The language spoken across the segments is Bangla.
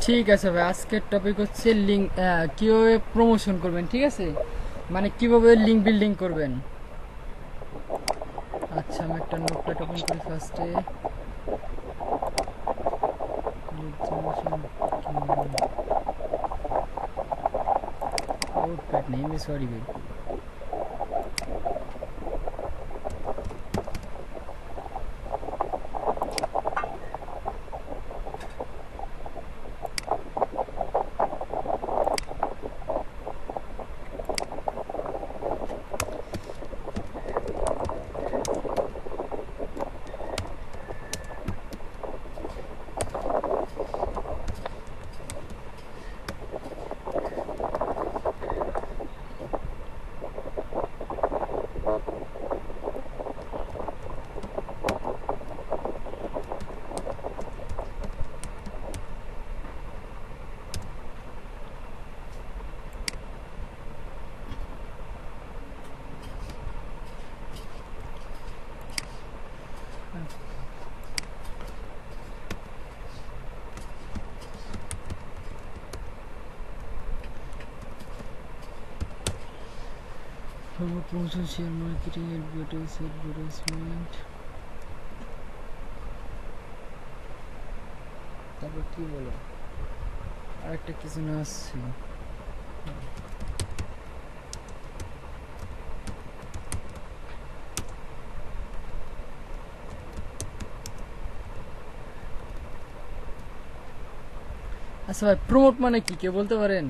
ঠিক আছে ভাই, আজকের টপিক হচ্ছে লিঙ্ক কিভাবে প্রমোশন করবেন। ঠিক আছে, মানে কিভাবে লিঙ্ক বিল্ডিং করবেন। আচ্ছা, আমি একটা নোটপ্যাড ওপেন করি ফার্স্টে। নোটপ্যাড নেই, সরি ভাই। প্রমোশন, শেয়ার মার্কেটিং, অ্যাডভার্টাইজমেন্ট, তারপর কি বলো আরেকটা কিছু না আসছে। আচ্ছা ভাই, প্রমোট মানে কি কেউ বলতে পারেন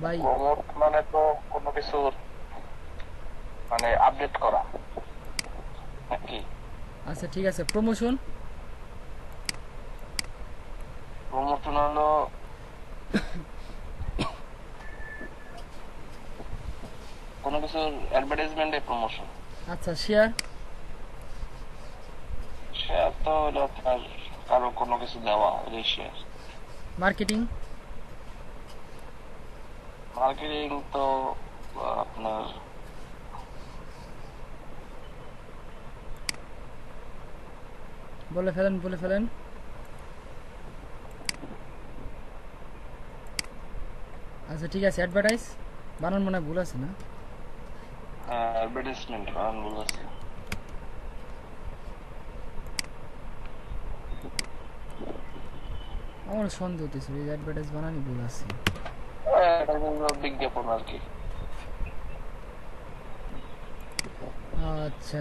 ভাই? প্রমোট মানে তো কোনো কিছু মানে আপডেট করা নাকি? আচ্ছা ঠিক আছে, প্রমোশন। প্রমোশন হলো কোনো কিছুর অ্যাডভার্টাইজমেন্টে প্রমোশন। আচ্ছা, শেয়ার। শেয়ার তো হলো আপনার কারো কোনো কিছু দেওয়া, ওই শেয়ার। মার্কেটিং। মার্কেটিং তো আপনার বলে ফেলেন, বলে ফেলেন। আচ্ছা ঠিক আছে, অ্যাডভার্টাইজ বানান মনে হয় ভুল আছে না? অ্যাডভার্টাইজমেন্ট বানান বলেছে। আমার সন্দেহ হতেছিল এই অ্যাডভার্টাইজ বানানি ভুল আছে। এটা হলো বিজ্ঞাপন আর কি। আচ্ছা।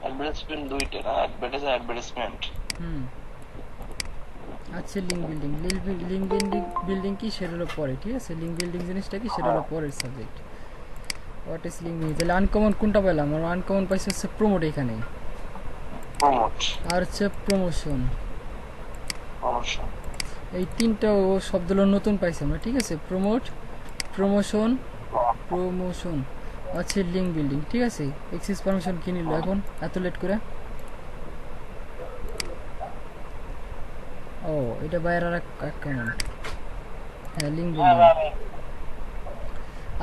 অ্যাডভার্টাইজমেন্ট দুইটা না, অ্যাডভার্টাইজ আর অ্যাডভার্টাইজমেন্ট। হুম। আচ্ছা, লিঙ্ক বিল্ডিং। লিঙ্ক বিল্ডিং কি সেটা হলো পরে, ঠিক আছে। লিঙ্ক বিল্ডিং জিনিসটা কি সেটা হলো পরের subject. What is link building? তাহলে আনকমন কোনটা পেলাম? আমার আনকমন পাইছে হচ্ছে প্রমোট এখানে, প্রমোট আর হচ্ছে প্রমোশন। প্রমোশন এই তিনটা ও শব্দগুলো নতুন পাইছি আমরা, ঠিক আছে। প্রমোট, প্রমোশন, প্রমোশন আছে লিঙ্ক বিল্ডিং, ঠিক আছে। এক্সেস পারমিশন কি নিল এখন এত লেট করে? ও, এটা বাইরের আর অ্যাকাউন্ট। হ্যাঁ, লিঙ্ক বিল্ডিং।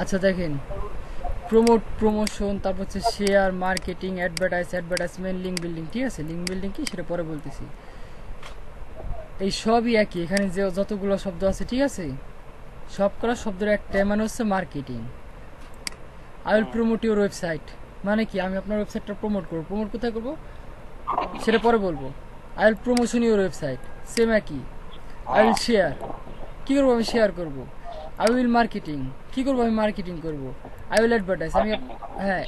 আচ্ছা দেখেন, প্রমোট, প্রমোশন, তারপর হচ্ছে share, marketing, advertisement, link building, ঠিক আছে। লিঙ্ক বিল্ডিং কি সেটা পরে বলতেছি। এই সবই একই, এখানে যে যতগুলো শব্দ আছে, ঠিক আছে, সব করা শব্দের একটা মানে হচ্ছে marketing. I will promote your website মানে কি আমি আপনার ওয়েবসাইটটা প্রমোট করবো। প্রমোট কোথায় করবো সেটা পরে বলবো। I will promotion your website, same একই। আই উইল শেয়ার, কী করবো আমি শেয়ার করবো। আই উইল মার্কেটিং, কী করবো আমি মার্কেটিং করবো। আই উইল অ্যাডভার্টাইজ, আমি হ্যাঁ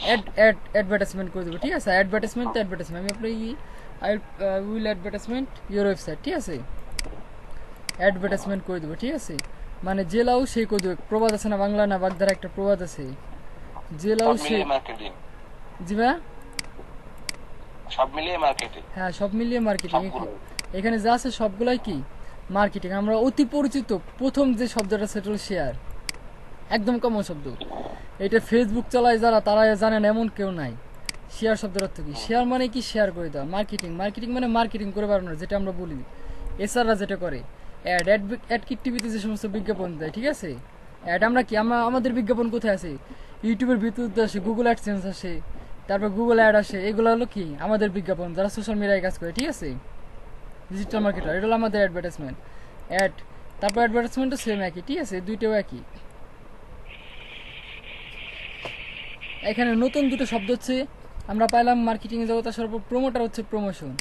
অ্যাডভার্টাইজমেন্ট করে দেবো, ঠিক আছে। অ্যাডভার্টাইজমেন্ট তো অ্যাডভার্টাইজমেন্ট, আমি আপনার I will advertisement your website, ঠিক আছে। অ্যাডভার্টাইজমেন্ট করে দেবো, ঠিক আছে। মানে যে লাউ সেই করে দেবো। প্রবাদ আছে না, বাংলা না বাগধারা একটা প্রবাদ আছে, যে লাউ সে। মার্কেটিং। জি ভাইয়া, সব মিলিয়ে মার্কেটিং। হ্যাঁ সব মিলিয়ে মার্কেটিং। এখানে যা আছে সবগুলাই কি মার্কেটিং। আমরা অতি পরিচিত প্রথম যে শব্দটা সেটা হলো শেয়ার, একদম কমন শব্দ। এটা ফেসবুক চালায় যারা, তারা জানেন এমন কেউ নাই। শেয়ার শব্দের অর্থ কি? শেয়ার মানে কি শেয়ার করে দেওয়া। মার্কেটিং, মার্কেটিং মানে মার্কেটিং করে বেড়ানো, যেটা আমরা বলি এসআররা যেটা করে। অ্যাড কি টিভিতে যে সমস্ত বিজ্ঞাপন দেয়, ঠিক আছে। অ্যাড আমরা কি আমাদের বিজ্ঞাপন কোথায় আছে? ইউটিউবের ভিতরে আসে, গুগল অ্যাডসেন্স আসে, তারপর গুগল অ্যাড আসে, এগুলো হলো কি আমাদের বিজ্ঞাপন, যারা সোশ্যাল মিডিয়ায় কাজ করে, ঠিক আছে, ডিজিটাল মার্কেটার, এটা হলো আমাদের অ্যাডভার্টাইজমেন্ট অ্যাড। তারপর অ্যাডভার্টাইজমেন্টও সেম একই, ঠিক আছে, দুইটাও একই। এখানে নতুন দুটো শব্দ হচ্ছে আমরা পাইলাম মার্কেটিং এর জগতে আসার পর, প্রমোটার হচ্ছে প্রমোশন,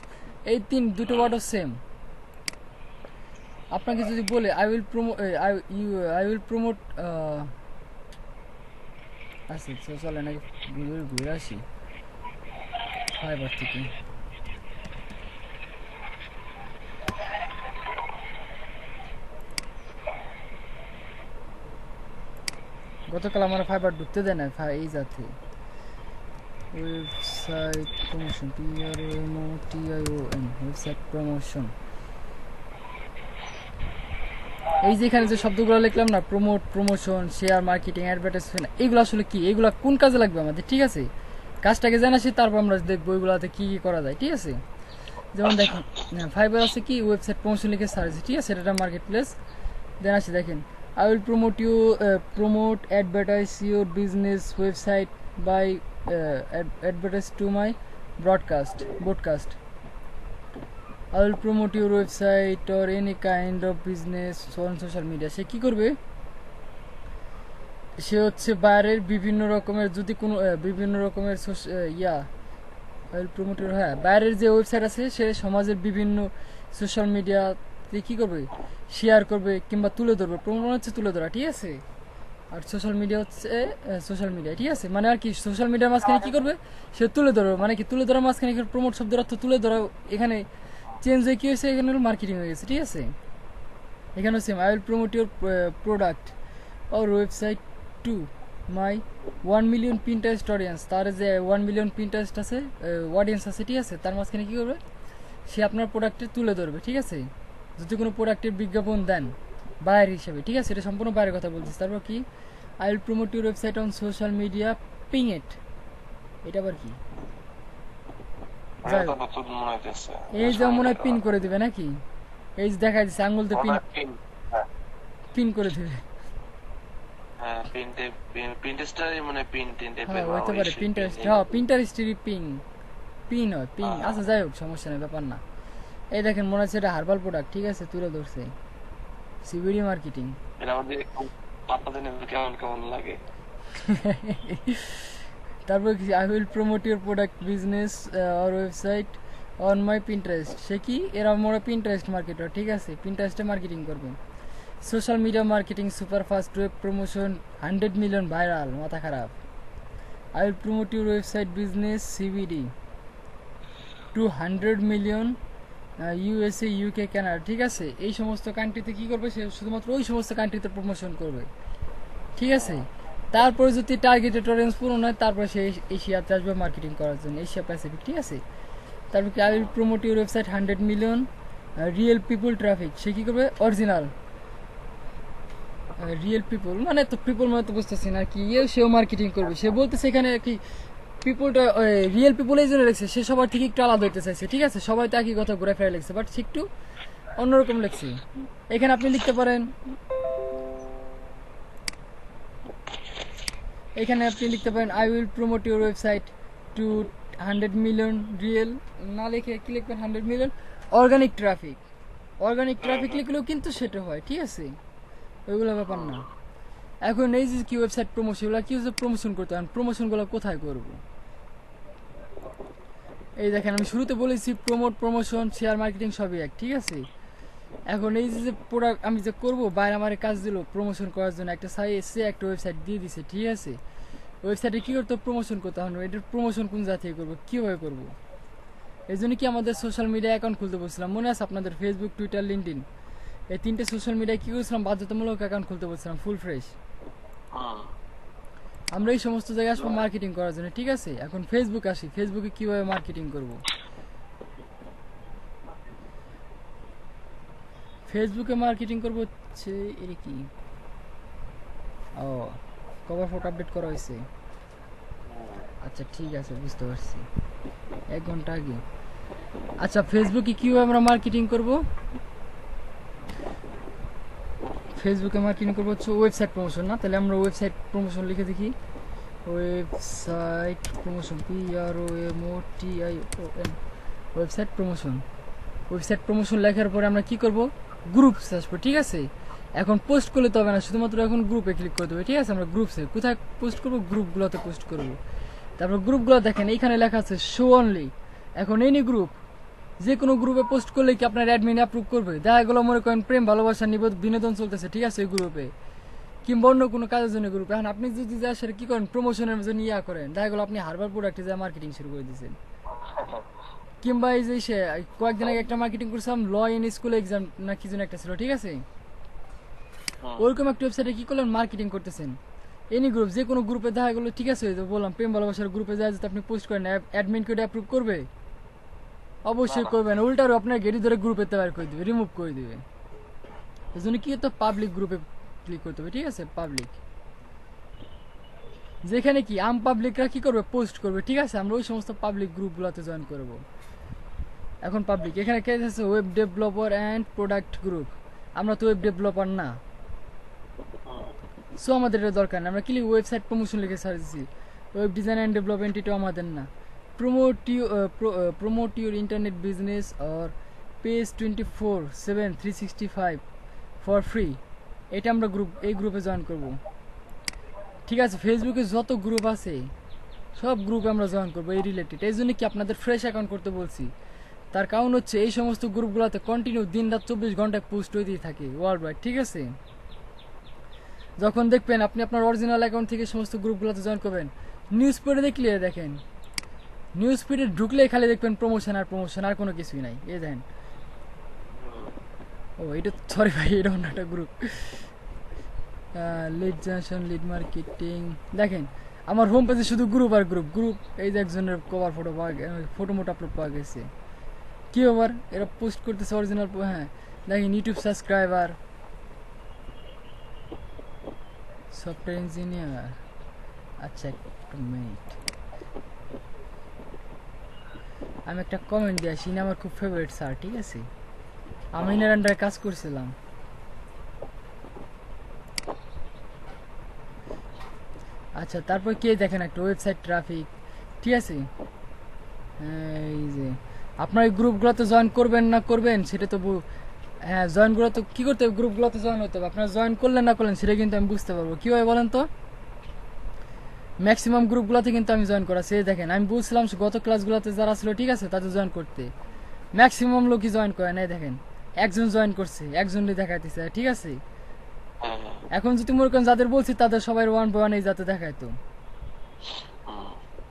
এই দুটো ওয়ার্ডও সেম। আপনাকে যদি বলে আই উইল প্রমোট, আচ্ছা আচ্ছা চলে নাকি ঘুরে আসি ফাইবার থেকে। গতকাল আমার ফাইবার ঢুকতে দেয় না এই জাতি website promotion, PROMOTION, website promotion. এই যে এখানে যে শব্দগুলো লিখলাম না, promote, promotion, share marketing, advertisement, এগুলো আসলে কি, এগুলো কোন কাজে লাগবে আমাদের, ঠিক আছে, কাজটাকে জানাসি, তারপর আমরা দেখবো এগুলোতে কি কি করা যায়, ঠিক আছে। যেমন দেখেন ফাইবার আছে কি ওয়েবসাইট প্রমোশন লিখে সার্চ, ঠিক আছে, এটা মার্কেট প্লেস। দেন আসি দেখেন I will promote advertise your business website by advertise to my broadcast. I will promote your website or any kind of business on social media। সে কি করবে, সে হচ্ছে বাইরের বিভিন্ন রকমের যদি কোনো বিভিন্ন রকমের I will promote your, হ্যাঁ, বাইরের যে ওয়েবসাইট আছে সে সমাজের বিভিন্ন সোশ্যাল মিডিয়াতে কি করবে, শেয়ার করবে কিংবা তুলে ধরবে। প্রমোট হচ্ছে তুলে ধরা, ঠিক আছে, আর সোশ্যাল মিডিয়া হচ্ছে সোশ্যাল মিডিয়া, ঠিক আছে, মানে আর কি সোশ্যাল মিডিয়ার মাঝখানে কি করবে, সে তুলে ধরবে, মানে কি তুলে ধরার মাঝখানে প্রমোট শব্দের অর্থ তুলে ধরা, এখানে চেঞ্জ হয়ে কি হয়েছে, এখানে হলো মার্কেটিং হয়ে গেছে, ঠিক আছে। এখানে same I will promote your product or website to my 1 million Pinterest audience. তার যে 1 মিলিয়ন পিন্টারেস্ট আছে, অডিয়েন্স আছে, ঠিক আছে, তার মাঝখানে কী করবে, সে আপনার প্রোডাক্টে তুলে ধরবে, ঠিক আছে, যদি কোনো প্রোডাক্টের বিজ্ঞাপন দেন বায়ার হিসেবে, ঠিক আছে, এটা সম্পূর্ণ বাইরের কথা বলছি। তারপর কি I will promote your website on social media ping it, এটা আবার কি, এই যে মনে হয় পিন করে দিবে নাকি, এই যে দেখা যাচ্ছে আঙুল দিয়ে পিন করে দিবে, হ্যাঁ হইতে পারে পিন্টারেস্ট, হ্যাঁ পিন্টারেস্টেরই পিন হয়, পিন, আচ্ছা যাই হোক সমস্যা নেই, ব্যাপার না। এই দেখেন মনে হচ্ছে এটা হার্বাল প্রোডাক্ট, ঠিক আছে, তুলে ধরছে সিবিডি মার্কেটিং। কেমন লাগে তারপর কি I will promote your product business or website on my Pinterest. সে কি এরা মোড়ে পিন্টারেস্ট মার্কেটার, ঠিক আছে, পিন্টারেস্টে মার্কেটিং করবে। Social media marketing super fast web promotion 100 million viral, মাথা খারাপ। I will promote your website business CBD to 100 million USA, UK, Canada, ঠিক আছে, এই সমস্ত কান্ট্রিতে কি করবে, সে শুধুমাত্র ওই সমস্ত কান্ট্রিতে প্রমোশন করবে, ঠিক আছে। তারপরে যদি টার্গেটেড অডিয়েন্স পূরণ হয়, তারপরে সে এশিয়াতে আসবে মার্কেটিং করার জন্য, এশিয়া প্যাসিফিক, ঠিক আছে। তারপর কি I will promote your website 100 million real people traffic. সে কী করবে, অরিজিনাল রিয়েল পিপল, মানে তো পিপল মানে তো বুঝতেছি না কি, সেও মার্কেটিং করবে। সে বলতেছে এখানে কি পিপলটা রিয়েল পিপল এই জন্য লিখছে, সে সবার থেকে একটু আলাদা হইতে চাইছে, ঠিক আছে, সবাই তো একই কথা ঘুরে ফেরা লিখছে, বাট সে একটু অন্যরকম লিখছে। এখানে আপনি লিখতে পারেন, এখানে আপনি লিখতে পারেন I will promote your website to 100 million real, না লিখে কি লিখবেন 100 million organic traffic. Organic traffic লিখলেও কিন্তু সেটা হয়, ঠিক আছে, ওইগুলো ব্যাপার না। এখন এই যে কি ওয়েবসাইট প্রমোশন, এগুলো কি প্রমোশন করতে হয়, প্রমোশনগুলো কোথায় করব, এই দেখেন আমি শুরুতে বলেছি প্রমোট, প্রমোশন, শেয়ার মার্কেটিং সবই এক, ঠিক আছে। এখন এই যে প্রোডাক্ট আমি যে করবো, বাইরে আমার কাজ দিল প্রমোশন করার জন্য, একটা সাইটে একটা ওয়েবসাইট দিয়ে দিছে, ঠিক আছে, ওয়েবসাইটে কী করতে প্রমোশন করতে হবে, এটার প্রমোশন কোন জাতীয় করবো, কীভাবে করবো, এই জন্য কি আমাদের সোশ্যাল মিডিয়া অ্যাকাউন্ট খুলতে বলছিলাম, মনে আছে আপনাদের, ফেসবুক, টুইটার, লিঙ্কডইন, এই 3টে সোশ্যাল মিডিয়ায় কী করেছিলাম, বাধ্যতামূলক অ্যাকাউন্ট খুলতে বলছিলাম, ফুল ফ্রেশ। আমরা এই সমস্ত জায়গায় আসবো মার্কেটিং করার জন্য, ঠিক আছে। এখন ফেসবুক আসি, ফেসবুকে কীভাবে মার্কেটিং করব, ফেসবুকে মার্কেটিং করবো হচ্ছে এর কি, ও কভার ফটো আপডেট করা হয়েছে, আচ্ছা ঠিক আছে বুঝতে পারছি, 1 ঘন্টা আগে। আচ্ছা ফেসবুকে কীভাবে আমরা মার্কেটিং করব, ফেসবুকে মার্কেটিং করবো হচ্ছে ওয়েবসাইট প্রমোশন, না তাহলে আমরা ওয়েবসাইট প্রমোশন লিখে দেখি, website promotion, PROMOTION, website promotion. Website promotion লেখার পরে আমরা কি করব, গ্রুপ আসবো, ঠিক আছে। এখন পোস্ট করলে তো হবে না, শুধুমাত্র এখন গ্রুপে ক্লিক করে দেবো, ঠিক আছে। আমরা গ্রুপসে কোথায় পোস্ট করবো, গ্রুপগুলোতে পোস্ট করবো। তারপর গ্রুপগুলো দেখেন এইখানে লেখা আছে শো অনলি। এখন এনি গ্রুপ, যে কোনো গ্রুপে পোস্ট করলে কি আপনার অ্যাডমিন অ্যাপ্রুভ করবে। দেখা গেলো মনে করেন প্রেম ভালোবাসা বিনোদন চলতেছে, ঠিক আছে, ওই গ্রুপে, কিংবা অন্য কোনো কাজের জন্য গ্রুপে। এখন আপনি যদি যা সেটা কি করেন, প্রমোশনের জন্য করেন, দেখা গেলো আপনি হারবার প্রোডাক্টে যা মার্কেটিং শুরু করে দিয়েছেন। কিংবা এই যে সে কয়েকদিন আগে একটা মার্কেটিং করছিলাম, ল ইন স্কুল এক্সাম না কি যেন একটা ছিল, ঠিক আছে। ওরকম একটা ওয়েবসাইটে কি করলেন, মার্কেটিং করতেছেন। এনি গ্রুপ, যে কোনো গ্রুপে দেখা গেলো, ঠিক আছে, বললাম প্রেম ভালোবাসার গ্রুপে যায় যদি আপনি পোস্ট করেন, অ্যাডমিন কোড অ্যাপ্রুভ করবে? অবশ্যই করবেন, উল্টারও আপনার গেড়ি ধরে গ্রুপে তৈরি করে দেবে, রিমুভ করে দেবে। এই জন্য কি তো পাবলিক গ্রুপে ক্লিক করতে হবে, ঠিক আছে, পাবলিক, যেখানে কি আম পাবলিকরা কি করবে, পোস্ট করবে, ঠিক আছে। আমরা ওই সমস্ত পাবলিক গ্রুপগুলোতে জয়েন করব। এখন পাবলিক, এখানে কে আছে, web developer and product group. আমরা তো ওয়েব ডেভেলপার না, সো আমাদের এটা দরকার না। আমরা কি ওয়েবসাইট প্রমোশন লিখে সার্চ দিচ্ছি, ওয়েব ডিজাইন অ্যান্ড ডেভেলপমেন্ট, এটাও আমাদের না। promote your internet business or page 24/7 365 for free, এটা আমরা এই গ্রুপে জয়েন করব, ঠিক আছে। ফেসবুকে যত গ্রুপ আছে সব গ্রুপে আমরা জয়েন করবো এই রিলেটেড। এই জন্য কি আপনাদের ফ্রেশ অ্যাকাউন্ট করতে বলছি, তার কারণ হচ্ছে এই সমস্ত গ্রুপগুলোতে কন্টিনিউ দিন রাত 24 ঘন্টায় পোস্ট হইতেই থাকে ওয়ার্ল্ড ওয়াইড, ঠিক আছে। যখন দেখবেন আপনি আপনার অরিজিনাল অ্যাকাউন্ট থেকে সমস্ত গ্রুপগুলোতে জয়েন করবেন, নিউজ ফিডে দেখলে দেখেন, নিউজ ফিডে ঢুকলে খালি দেখবেন প্রমোশন আর প্রমোশন, আর কোনো কিছুই নাই। এই দেখেন, ও এটা সরি ভাই, এটা অন্য একটা group, lead generation, lead marketing. দেখেন আমার হোম পেজে শুধু গ্রুপ আর গ্রুপ গ্রুপ। এই যে একজনের কভার ফটো ফটো মোটো আপলোড পাওয়া গেছে, কি ওভার এরা পোস্ট করতেছে অরিজিনাল। হ্যাঁ দেখেন, ইউটিউব সাবস্ক্রাইবার, সফটওয়্যার ইঞ্জিনিয়ার। আচ্ছা একটা মিনিট, আমি একটা কমেন্ট দিয়ে আসি, আমার খুব ফেভারিট স্যার, ঠিক আছে, আমি এনার আন্ডারে কাজ করছিলাম। আচ্ছা তারপর কে দেখেন একটা ওয়েবসাইট ট্রাফিক, ঠিক আছে। এই যে আপনার এই গ্রুপগুলোতে জয়েন করবেন না করবেন সেটা তো হ্যাঁ, জয়েনগুলো তো কী করতে হবে, গ্রুপগুলোতে জয়েন হতে হবে। আপনারা জয়েন করলেন না করলেন সেটা কিন্তু আমি বুঝতে পারবো কীভাবে বলেন তো। ম্যাক্সিমাম গ্রুপগুলোতে কিন্তু আমি জয়েন করা, সে দেখেন আমি বুঝছিলাম গত ক্লাসগুলোতে যারা ছিল, ঠিক আছে, তাদের জয়েন করতে ম্যাক্সিমাম লোকই জয়েন করে না। দেখেন একজন জয়েন করছে, একজনই দেখাইতেছে, ঠিক আছে। এখন যদি মনে করেন যাদের বলছি তাদের সবাই 1/1 এই যাতে দেখাইতো,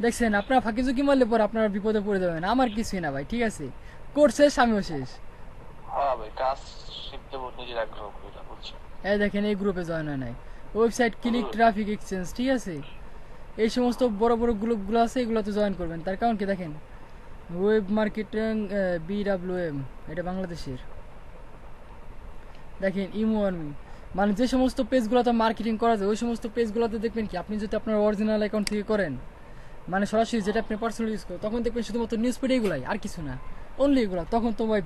দেখছেন আপনারা ফাঁকি ঝুঁকি মারলে পর আপনারা বিপদে পড়ে যাবেন। আমার কিছুই না ভাই, ঠিক আছে, কোর্স শেষ, আমিও শেষ। এই দেখেন এই গ্রুপে জয়েন হয় নাই, ওয়েবসাইট ক্লিক ট্রাফিক এক্সচেঞ্জ, ঠিক আছে। এই সমস্ত বড় বড় গ্রুপগুলো আছে, এগুলোতে জয়েন করবেন। তার কারণ কি দেখেন, ওয়েব মার্কেটিং BWM, এটা বাংলাদেশের। দেখেন ইমোয়ানমি, মানে যে সমস্ত পেজগুলোতে মার্কেটিং করা যায় ওই সমস্ত পেজগুলোতে দেখবেন কি আপনি যদি আপনার অরিজিনাল অ্যাকাউন্ট থেকে করেন, মানে সরাসরি যেটা আপনি পার্সোনাল ইউজ করেন, তখন দেখবেন শুধুমাত্র নিউজ পেড এগুলাই, আর কিছু না, অনলি এগুলো। তখন তো ভাই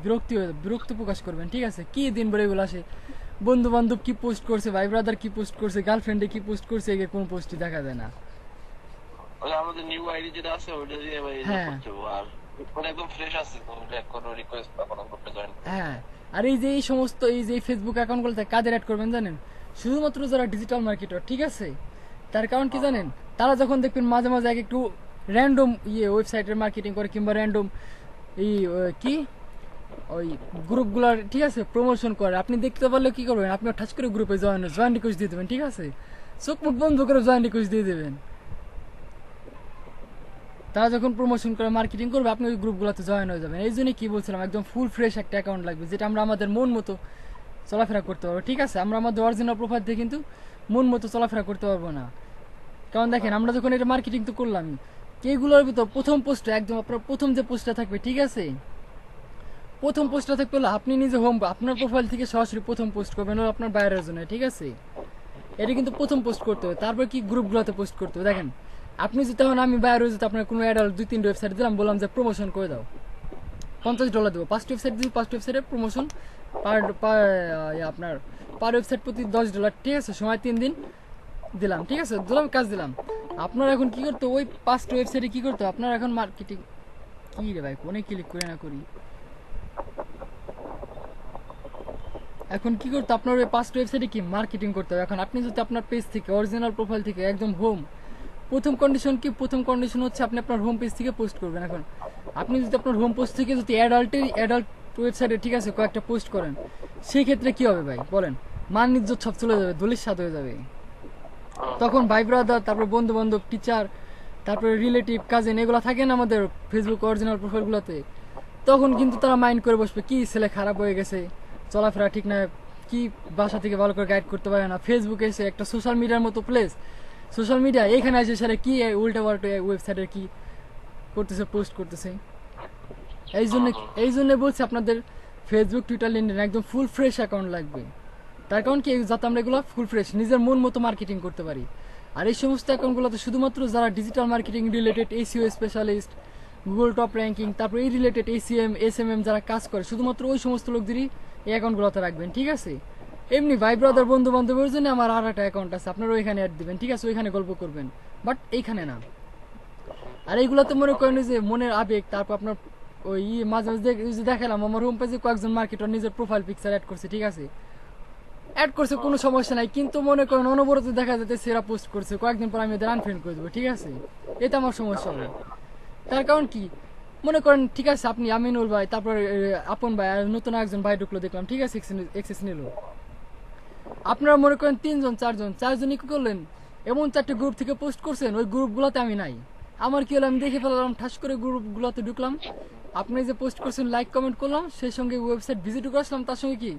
বিরক্তি প্রকাশ করবেন, ঠিক আছে। কি দিন ভরে এগুলো আসে, বন্ধু বান্ধব কি পোস্ট করছে, ভাই ব্রাদার কি পোস্ট করছে, গার্লফ্রেন্ডে কি পোস্ট করছে, এগুলো কোনো পোস্টই দেখা যায় না। আমাদের নিউ আইডি যেটা আছে ওইটা দিয়ে ভাই করতে হবে, আর ওটা একদম ফ্রেশ আছে, তো ওটা কোনো রিকোয়েস্ট বা কোনো গ্রুপে জয়েন। হ্যাঁ, আর এই যে এই সমস্ত এই যে ফেসবুক অ্যাকাউন্টগুলোতে কাদের অ্যাড করবেন জানেন, শুধুমাত্র যারা ডিজিটাল মার্কেটার, ঠিক আছে। তার কারণ কি জানেন, তারা যখন দেখবেন মাঝে মাঝে একটু র্যান্ডম ওয়েবসাইটের মার্কেটিং করে, কিংবা র্যান্ডম এই কি ওই গ্রুপগুলার, ঠিক আছে, প্রমোশন করে, আপনি দেখতে পারলে কি করবেন, আপনি ঠাস করে গ্রুপে জয়েন রিকোয়েস্ট দিয়ে দেবেন, ঠিক আছে, চোখ মুখ বন্ধ করে জয়েন রিকোয়েস্ট দিয়ে দেবেন। তারা যখন প্রমোশন করে মার্কেটিং করবে আপনি ওই গ্রুপগুলোতে জয়েন হয়ে যাবেন। এই জন্যই কি বলছিলাম, একদম ফুল ফ্রেশ একটা অ্যাকাউন্ট লাগবে, যেটা আমরা আমাদের মন মতো চলাফেরা করতে পারবো, ঠিক আছে। আমরা আমাদের অরিজিনাল প্রোফাইল দিয়ে কিন্তু মন মতো চলাফেরা করতে পারবো না। কারণ দেখেন আমরা যখন এটা মার্কেটিং তো করলামই, এইগুলোর ভিতর প্রথম পোস্টটা একদম আপনার প্রথম যে পোস্টটা থাকবে, ঠিক আছে, প্রথম পোস্টটা থাকবে হলো আপনি নিজে আপনার প্রোফাইল থেকে সরাসরি প্রথম পোস্ট করবেন হলো আপনার বাইরের জন্য, ঠিক আছে। এটা কিন্তু প্রথম পোস্ট করতে হবে, তারপর কি গ্রুপগুলোতে পোস্ট করতে হবে। দেখেন আপনি যদি তখন আমি বাইরে যদি আপনার কোনো অ্যাড 2-3 ওয়েবসাইট দিলাম, বললাম যে প্রমোশন করে দাও, $50 দেবো, 5টি ওয়েবসাইট দিই, 5টি ওয়েবসাইটে প্রমোশন আপনার পার ওয়েবসাইট প্রতি $10, ঠিক আছে, সময় 3 দিন দিলাম, ঠিক আছে, দিলাম, কাজ দিলাম। আপনার এখন কি করতো ওই 5টা ওয়েবসাইটে কি করতো আপনার এখন মার্কেটিং কি রে ভাই কোনে ক্লিক করে না করি এখন কি করতো আপনার ওই 5টা ওয়েবসাইটে কি মার্কেটিং করতে হবে এখন আপনি যদি আপনার পেজ থেকে অরিজিনাল প্রোফাইল থেকে একদম হোম প্রথম কন্ডিশন হচ্ছে আপনি আপনার হোম পেজ থেকে পোস্ট করবেন এখন আপনি যদি আপনার হোম পোস্ট থেকে যদি অ্যাডাল্ট ওয়েবসাইটে ঠিক আছে কয়েকটা পোস্ট করেন সেই ক্ষেত্রে কি হবে ভাই বলেন মান ইজ্জত সব চলে যাবে দলিল সাদ হয়ে যাবে তখন ভাই ব্রাদার তারপর বন্ধু বান্ধব টিচার তারপরে রিলেটিভ কাজিন এগুলো থাকে না আমাদের ফেসবুক অরিজিনাল প্রোফাইলগুলোতে তখন কিন্তু তারা মাইন্ড করে বসবে কি ছেলে খারাপ হয়ে গেছে চলাফেরা ঠিক না কি বাসা থেকে ভালো করে গাইড করতে পারে না ফেসবুকে এসে একটা সোশ্যাল মিডিয়ার মতো প্লেস সোশ্যাল মিডিয়া এখানে এসে সারে কি উল্টা পাল্টা ওয়েবসাইটে কি করতেছে পোস্ট করতেছে এই জন্য বলছি আপনাদের ফেসবুক টুইটার লিঙ্কডিন একদম ফুল ফ্রেশ অ্যাকাউন্ট লাগবে তার কারণ কি যাতে আমরা এগুলো ফুল ফ্রেশ নিজের মন মতো মার্কেটিং করতে পারি আর এই সমস্ত অ্যাকাউন্টগুলোতে শুধুমাত্র যারা digital marketing related SEO specialist Google top ranking তারপর এই রিলেটেড এসিএম এসএমএম যারা কাজ করে শুধুমাত্র ওই সমস্ত লোকদেরই এই অ্যাকাউন্টগুলোতে রাখবেন ঠিক আছে এমনি ভাই ব্রাদার বন্ধু বান্ধবের জন্য আমার আর একটা অ্যাকাউন্ট আছে আপনারা ওইখানে অ্যাড দিবেন ঠিক আছে ওইখানে গল্প করবেন বাট এইখানে না আর এইগুলোতে মনে করেন যে মনের আবেগ তারপর আপনার ওই মাঝে মাঝে দেখালাম আমার হোম পেজে কয়েকজন মার্কেটার নিজের প্রোফাইল পিকচার অ্যাড করছে ঠিক আছে অ্যাড করছে কোনো সমস্যা নাই কিন্তু মনে করেন অনবরত দেখা যাচ্ছে সেরা পোস্ট করছে কয়েকদিন পর আমি ওদের আনফ্রেন্ড করে দেবো ঠিক আছে এতে আমার সমস্যা হবে তার কারণ কি মনে করেন ঠিক আছে আপনি আমিনুল ভাই তারপর আপন ভাই আর নতুন একজন ভাই ঢুকলো দেখলাম ঠিক আছে এক্সেস নিল আপনারা মনে করেন 3জন 4জনই কি করলেন এমন 4টে গ্রুপ থেকে পোস্ট করছেন ওই গ্রুপগুলোতে আমি নাই আমার কি হলো আমি দেখে ফেললাম ঠাস করে গ্রুপগুলোতে ঢুকলাম আপনি যে পোস্ট করছেন লাইক কমেন্ট করলাম সেই সঙ্গে ওয়েবসাইট ভিজিট করে আসলাম তার সঙ্গে কি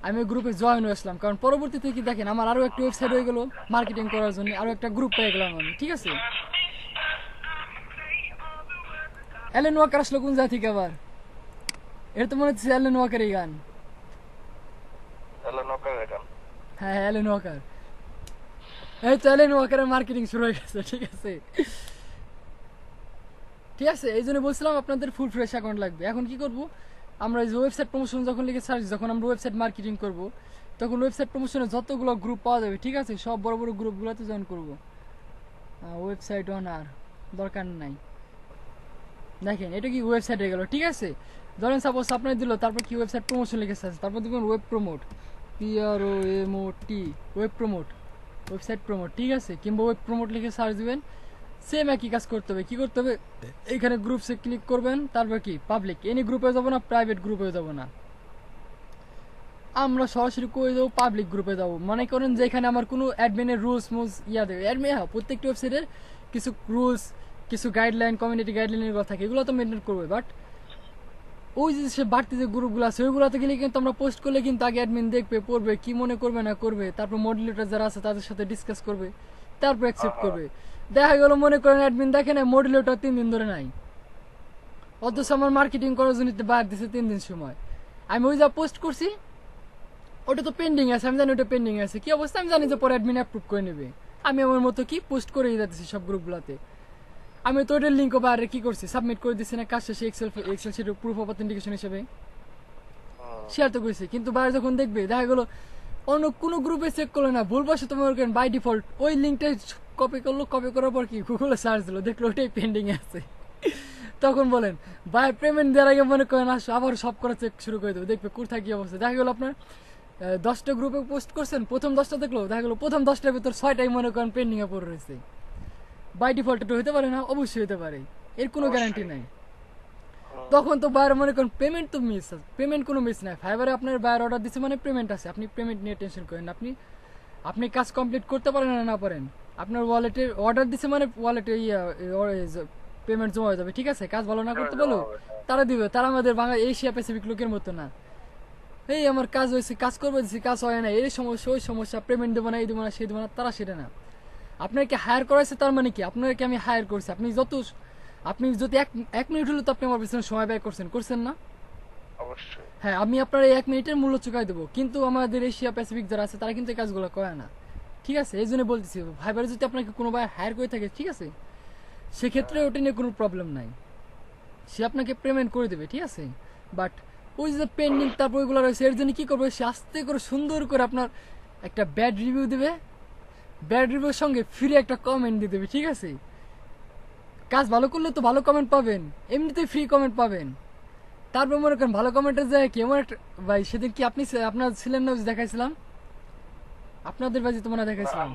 আমি ওই গ্রুপে জয়েন হয়ে আসলাম কারণ পরবর্তীতে কি দেখেন আমার আরো একটা ওয়েবসাইট হয়ে গেল মার্কেটিং করার জন্য আরো একটা গ্রুপ পেয়ে গেলাম আমি ঠিক আছে অ্যালেন ওয়াকার আসলো কোন জায়গা থেকে আবার এটা তো মনে হচ্ছে অ্যালেন ওয়াকারই গান হ্যাঁ অ্যালেন ওয়াকার এই তো অ্যালেন ওয়াকারের মার্কেটিং শুরু হয়ে গেছে ঠিক আছে এই জন্য বলছিলাম আপনাদের ফুল ফ্রেশ অ্যাকাউন্ট লাগবে এখন কি করব আমরা এই যে ওয়েবসাইট প্রমোশন যখন লিখে সার্চ যখন আমরা ওয়েবসাইট মার্কেটিং করব তখন ওয়েবসাইট প্রমোশনে যতগুলো গ্রুপ পাওয়া যাবে ঠিক আছে সব বড় বড় গ্রুপগুলোতে জয়েন করব ওয়েবসাইট অনার দরকার নাই দেখেন এটা কি ওয়েবসাইট হয়ে গেল ঠিক আছে ধরেন সাপোজ আপনার দিল তারপর কি ওয়েবসাইট প্রমোশন লিখে সার্চ তারপর দেখবেন web promote PROMOT web promote website promote ঠিক আছে কিংবা ওয়েব প্রমোট লিখে সার্চ দিবেন সেম একই কাজ করতে হবে কি করতে হবে এখানে গ্রুপসে ক্লিক করবেন তারপর কি পাবলিক এনি গ্রুপে যাব না প্রাইভেট গ্রুপে যাব না আমরা সরাসরি করে দেবো পাবলিক গ্রুপে যাবো মনে করেন যে এখানে আমার কোনো অ্যাডমিনের রুলস মুলস দেবে অ্যাডমিন প্রত্যেকটি ওয়েবসাইটের কিছু রুলস কিছু গাইডলাইন কমিউনিটি গাইডলাইনের কথা থাকে এগুলো তো মেনটেন করবে বাট ওই যে সে বাড়তি যে গ্রুপগুলো আছে ওইগুলোতে গেলে কিন্তু আমরা পোস্ট করলে কিন্তু আগে অ্যাডমিন দেখবে পড়বে কি মনে করবে না করবে তারপর মডারেটর যারা আছে তাদের সাথে ডিসকাস করবে তারপর অ্যাকসেপ্ট করবে দেখা গেল মনে করেন অ্যাডমিন দেখে না মডারেটর 3 দিন ধরে নাই অথচ আমার মার্কেটিং করার জন্য বাইরে দিছে 3 দিন সময় আমি ওই যা পোস্ট করছি ওটা তো পেন্ডিং আছে আমি জানি ওটা পেন্ডিং আছে কি অবস্থা আমি জানি যে পরে অ্যাডমিন অ্যাপ্রুভ করে নেবে আমি আমার মতো কি পোস্ট করেই যাচ্ছি সব গ্রুপগুলোতে আমি তো ওটার লিঙ্কও বাইরে কি করছি সাবমিট করে দিচ্ছি না কাজ শেষে এক্সেল শিটের প্রুফ অফ অথেন্টিকেশন হিসেবে শেয়ার তো করেছি কিন্তু বাইরে যখন দেখবে দেখা গেলো অন্য কোনো গ্রুপে চেক করলো না ভুলবশত তোমার বাই ডিফল্ট ওই লিঙ্কটাই কপি করার পর কি গুগলে সার্চ দিল দেখলো ওটাই পেন্ডিং আছে তখন বলেন ভাই পেমেন্ট দেওয়ার আগে মনে করেন আসো আবার সব করা চেক শুরু করে দেবো দেখবে কোথায় কি অবস্থা দেখা গেলো আপনার 10টা গ্রুপে পোস্ট করছেন প্রথম 10টা দেখলো দেখা গেলো প্রথম 10টার ভিতর 6টাই মনে করেন পেন্ডিং এ পড়ে রয়েছে বাই ডিফল্ট এটা হতে পারে না অবশ্যই হতে পারে এর কোনো গ্যারান্টি নাই তখন তো বাইরে মনে করেন পেমেন্ট তো মিস আছে পেমেন্ট কোনো মিস নাই ফাইবারে আপনার বাইরে অর্ডার দিচ্ছে মানে পেমেন্ট আছে আপনি পেমেন্ট নিয়ে টেনশন করেন আপনি কাজ কমপ্লিট করতে পারেন না পারেন আপনার ওয়ালেটে অর্ডার দিচ্ছে মানে ওয়ালেটে পেমেন্ট জমা হয়ে যাবে ঠিক আছে কাজ ভালো না করতে বলো তারা দিবে তারা আমাদের বাংলা এশিয়া প্যাসিফিক লোকের মতো না এই আমার কাজ হয়েছে কাজ করবো দিচ্ছি কাজ হয় না এই সমস্যা ওই সমস্যা পেমেন্ট দেবো না এই দেবো না সেই দেবো না তারা সেটা না আপনাকে হায়ার করাইছে তার মানে কি আপনাকে আমি হায়ার করছি আপনি যদি এক মিনিট হলো তো আপনি আমার পিছনে সময় ব্যয় করছেন না অবশ্যই হ্যাঁ আমি আপনার এই 1 মিনিটের মূল্য চুকাই দেবো কিন্তু আমাদের এশিয়া প্যাসিফিক যারা আছে তারা কিন্তু এই কাজগুলো করে না ঠিক আছে এই জন্য বলতেছি ভাইবারে যদি আপনাকে কোনো ভাই হায়ার করে থাকে ঠিক আছে সেক্ষেত্রে ওটা নিয়ে কোনো প্রবলেম নাই সে আপনাকে পেমেন্ট করে দেবে ঠিক আছে বাট ওই যে পেন্ডিং তারপর ওইগুলো রয়েছে এর জন্য কি করবে সে আস্তে করে সুন্দর করে আপনার একটা ব্যাড রিভিউ দেবে ব্যাড রিভিউর সঙ্গে ফ্রি একটা কমেন্ট দিয়ে দেবে, ঠিক আছে? কাজ ভালো করলে তো ভালো কমেন্ট পাবেন, এমনিতেই ফ্রি কমেন্ট পাবেন। তারপর মনে করেন ভালো কমেন্টে যায় কি এমন একটা ভাই, সেদিন কি আপনি আপনার ছিলেন না, দেখাইছিলাম আপনাদের বাজি তো মনে হয় দেখাইছিলাম,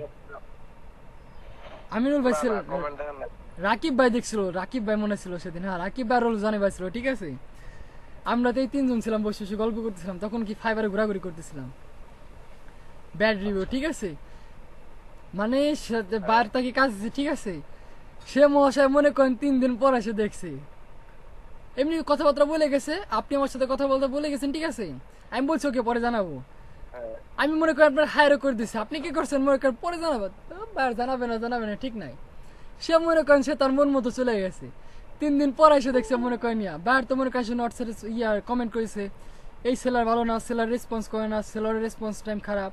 আমিনুল ভাই ছিল, রাকিব ভাই দেখছিল, রাকিব ভাই মনে ছিল সেদিন, হ্যাঁ রাকিব ভাই রোল জানে ভাই ছিল, ঠিক আছে? আমরা তো এই তিনজন ছিলাম, বসে বসে গল্প করতেছিলাম, তখন কি ফাইবারে ঘোরাঘুরি করতেছিলাম। ব্যাড রিভিউ, ঠিক আছে? মানে বার তাকে কাজ দিচ্ছে, ঠিক আছে? সে মহাশয় মনে করেন 3 দিন পর এসে দেখছে, এমনি কথাবার্তা বলে গেছে, আপনি আমার সাথে কথা বলতে বলে গেছেন, ঠিক আছে? আমি বলছি ওকে পরে জানাবো, আমি মনে করি আপনার হায়ারও করে দিচ্ছি, আপনি কি করছেন মনে করেন পরে জানাবো, জানাবে না, ঠিক নাই। সে মনে করেন সে তার মন মতো চলে গেছে, 3 দিন পর এসে দেখছে মনে করেন বাইরে তো মনে করেন সে নোটসের কমেন্ট করেছে, এই সেলার ভালো না, সেলার রেসপন্স করে না, সেলারের রেসপন্স টাইম খারাপ,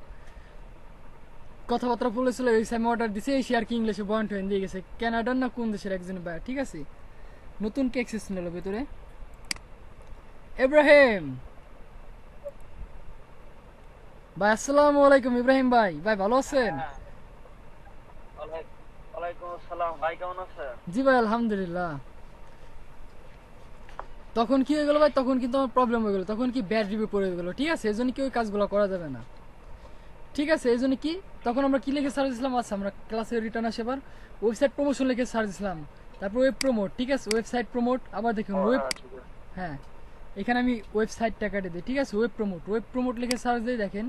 কথাবার্তা বলেছিল, এই আমি অর্ডার দিছে, এই আর কি ইংলিশে পয়েন্ট হয়ে দিয়ে গেছে, কানাডার না কোন দেশের একজন ভাই, ঠিক আছে? নতুন কেক সিস্টেম এলো ভেতরে। ইব্রাহিম ভাই, আসসালামু আলাইকুম। ইব্রাহিম ভাই, ভাই ভালো আছেন? ওয়ালাইকুম আসসালাম ভাই, কেমন আছেন? জি ভাই আলহামদুলিল্লাহ। তখন কি হয়ে গেল ভাই, তখন কিন্তু আমার প্রবলেম হয়ে গেল, তখন কি ব্যাড রিভিউ পড়ে গেল, ঠিক আছে? এই জন্য কি ওই কাজগুলো করা যাবে না, ঠিক আছে? এই জন্য কি তখন আমরা কি লিখে সার্চ দিলাম, আচ্ছা আমরা ক্লাসে রিটার্ন আসে এবার ওয়েবসাইট প্রমোশন লিখে সার্চ দিলাম, তারপর ওয়েব প্রমোট, ঠিক আছে? ওয়েবসাইট প্রমোট, আবার দেখুন ওয়েব, হ্যাঁ এখানে আমি ওয়েবসাইটটা কেটে দিই, ঠিক আছে? ওয়েব প্রমোট লিখে সার্চ দিই, দেখেন